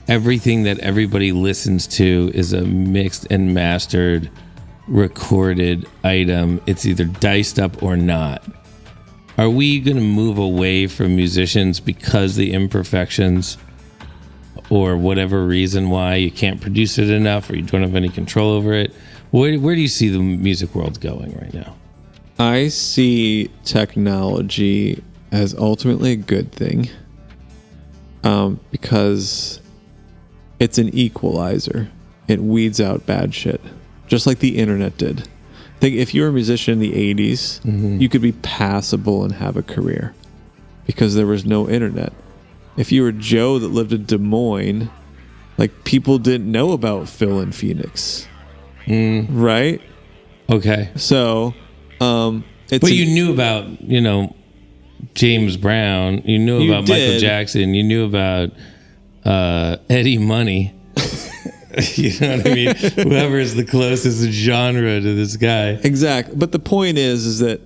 everything that everybody listens to is a mixed and mastered recorded item? It's either diced up or not. Are we going to move away from musicians because the imperfections or whatever reason why you can't produce it enough or you don't have any control over it? Where do you see the music world going right now? I see technology as ultimately a good thing, because it's an equalizer. It weeds out bad shit, just like the internet did. Think if you were a musician in the 80s, you could be passable and have a career because there was no internet. If you were Joe that lived in Des Moines, like people didn't know about Phil and Phoenix, right? Okay. So, it's But you knew about, James Brown. You knew You about Michael did. Jackson. You knew about Eddie Money. You know what I mean? Whoever is the closest genre to this guy. Exactly. But the point is that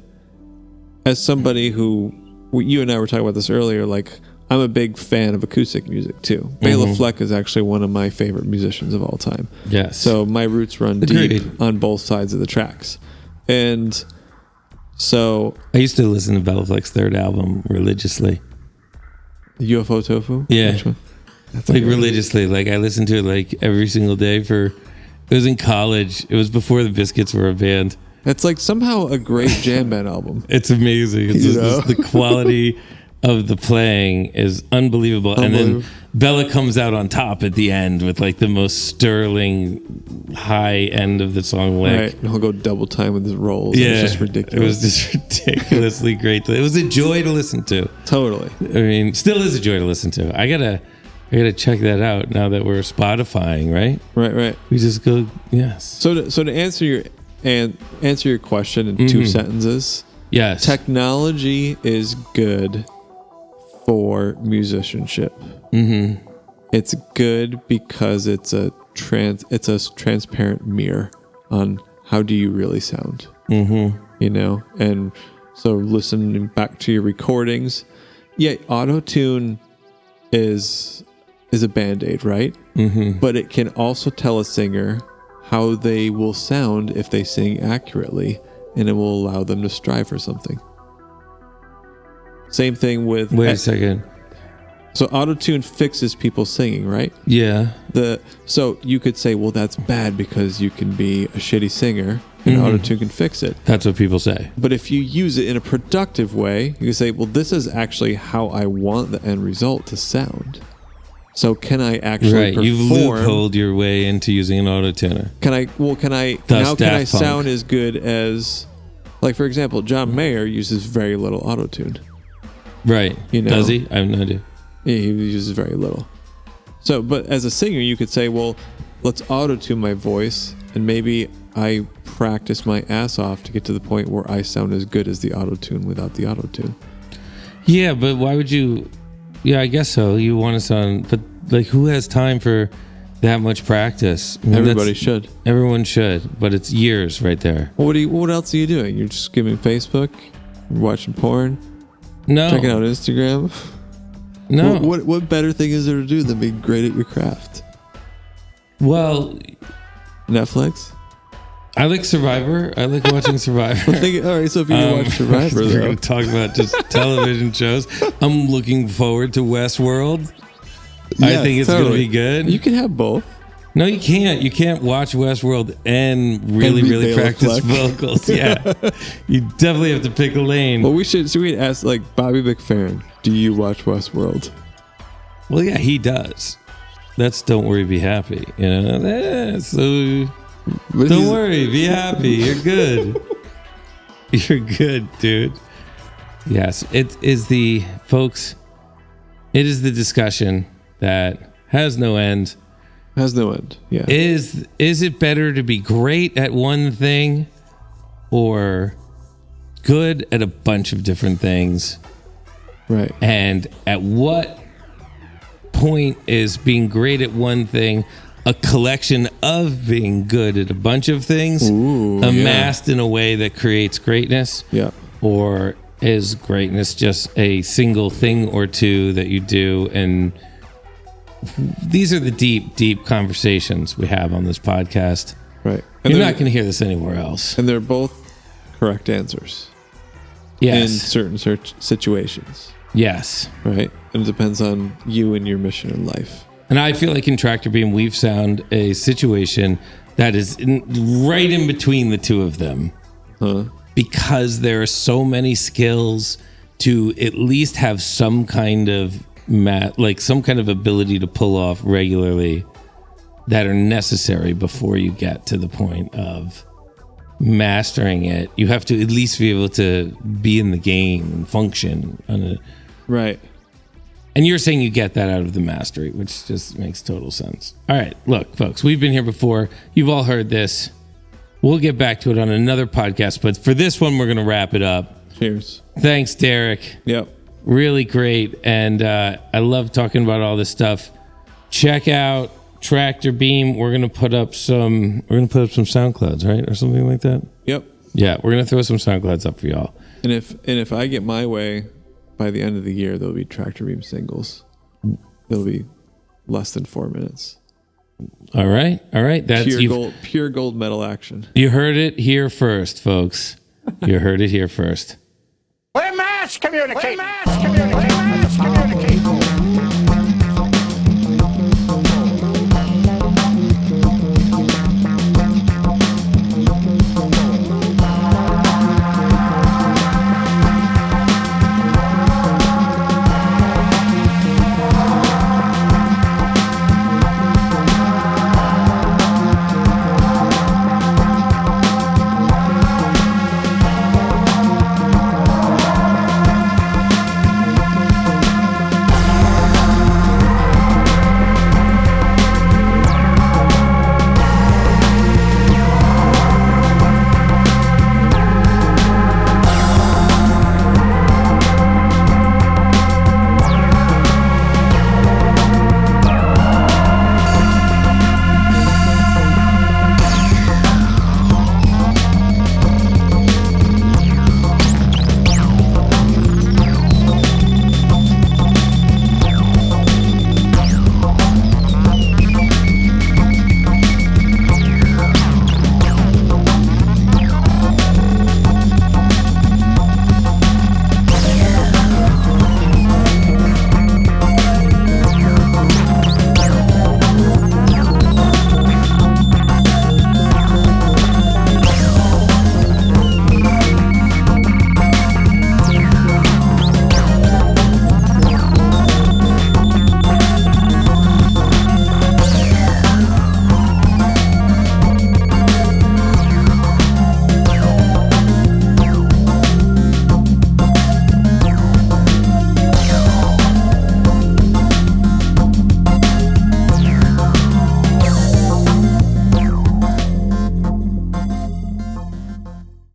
as somebody who, you and I were talking about this earlier, like I'm a big fan of acoustic music too. Bela Fleck is actually one of my favorite musicians of all time. Yes. So my roots run Agreed. deep on both sides of the tracks. And so I used to listen to Bela Fleck's third album religiously. UFO Tofu? Yeah. Which one? That's Like a good one. religiously. Like I listened to it like every single day it was in college. It was before the Biscuits were a band. It's like somehow a great jam band album. It's amazing. It's You just know? the quality of the playing is unbelievable. And then Bella comes out on top at the end with like the most sterling high end of the song lick. Right. And he'll go double time with his rolls. Yeah. It's just ridiculous. It was just ridiculously great. It was a joy to listen to. Totally. I mean, still is a joy to listen to. I gotta check that out now that we're Spotifying, right? Right. We just go, yes. So to answer your question in two sentences, Yes. technology is good for musicianship. It's good because it's a transparent mirror on how do you really sound. And so listening back to your recordings, auto-tune is a band-aid, right? But it can also tell a singer how they will sound if they sing accurately, and it will allow them to strive for something. Same thing with... Wait a second. So auto-tune fixes people singing, right? Yeah. So you could say, well, that's bad because you can be a shitty singer and auto-tune can fix it. That's what people say. But if you use it in a productive way, you can say, well, this is actually how I want the end result to sound. So can I actually Right. perform? You've loopholed your way into using an auto-tuner. Can I Thus can I Daft Punk. sound as good as, like, for example, John Mayer uses very little auto-tune. Right. You know. Does he? I have no idea. Yeah, he uses very little. So, but as a singer, you could say, well, let's auto-tune my voice, and maybe I practice my ass off to get to the point where I sound as good as the auto-tune without the auto-tune. Yeah, but why would you... Yeah, I guess so. You want to sound... But, like, who has time for that much practice. I mean, Everybody should. Everyone should, but it's years right there. Well, what else are you doing? You're just skimming Facebook? You're watching porn? No. Checking out Instagram? No. What better thing is there to do than being great at your craft? Well, Netflix? I like Survivor. I like watching Survivor. All right, so if you can watch Survivor, we're though. going to talk about just television shows. I'm looking forward to Westworld. I think it's going to be good. You can have both. No, you can't. You can't watch Westworld and really Bela practice Fleck. vocals. Yeah. You definitely have to pick a lane. Well, we ask, like, Bobby McFerrin, do you watch Westworld? Well, yeah, he does. That's Don't Worry, Be Happy. You know? So don't worry, be happy. You're good. You're good, dude. Yes, it is the discussion that has no end. Has no end. Yeah. Is it better to be great at one thing or good at a bunch of different things? Right. And at what point is being great at one thing a collection of being good at a bunch of things amassed in a way that creates greatness? Yeah. Or is greatness just a single thing or two that you do? And these are the deep conversations we have on this podcast. Right. And you're not going to hear this anywhere else. And they're both correct answers. Yes. In certain situations. Yes. Right. And it depends on you and your mission in life. And I feel like in Tractorbeam, we've found a situation that is right in between the two of them. Because there are so many skills to at least have some kind of some kind of ability to pull off regularly that are necessary before you get to the point of mastering it. You have to at least be able to be in the game and function on a right. And you're saying you get that out of the mastery, which just makes total sense. All right, look, folks, we've been here before. You've all heard this. We'll get back to it on another podcast, but for this one, we're going to wrap it up. Cheers. Thanks, Derek. Yep. Really great, and I love talking about all this stuff. Check out Tractorbeam. We're gonna put up some SoundClouds, right, or something like that. Yep. Yeah, we're gonna throw some SoundClouds up for y'all. And if I get my way, by the end of the year, there'll be Tractorbeam singles. They'll be less than 4 minutes. All right. That's pure gold medal action. You heard it here first, folks. You heard it here first. We're mass communicating.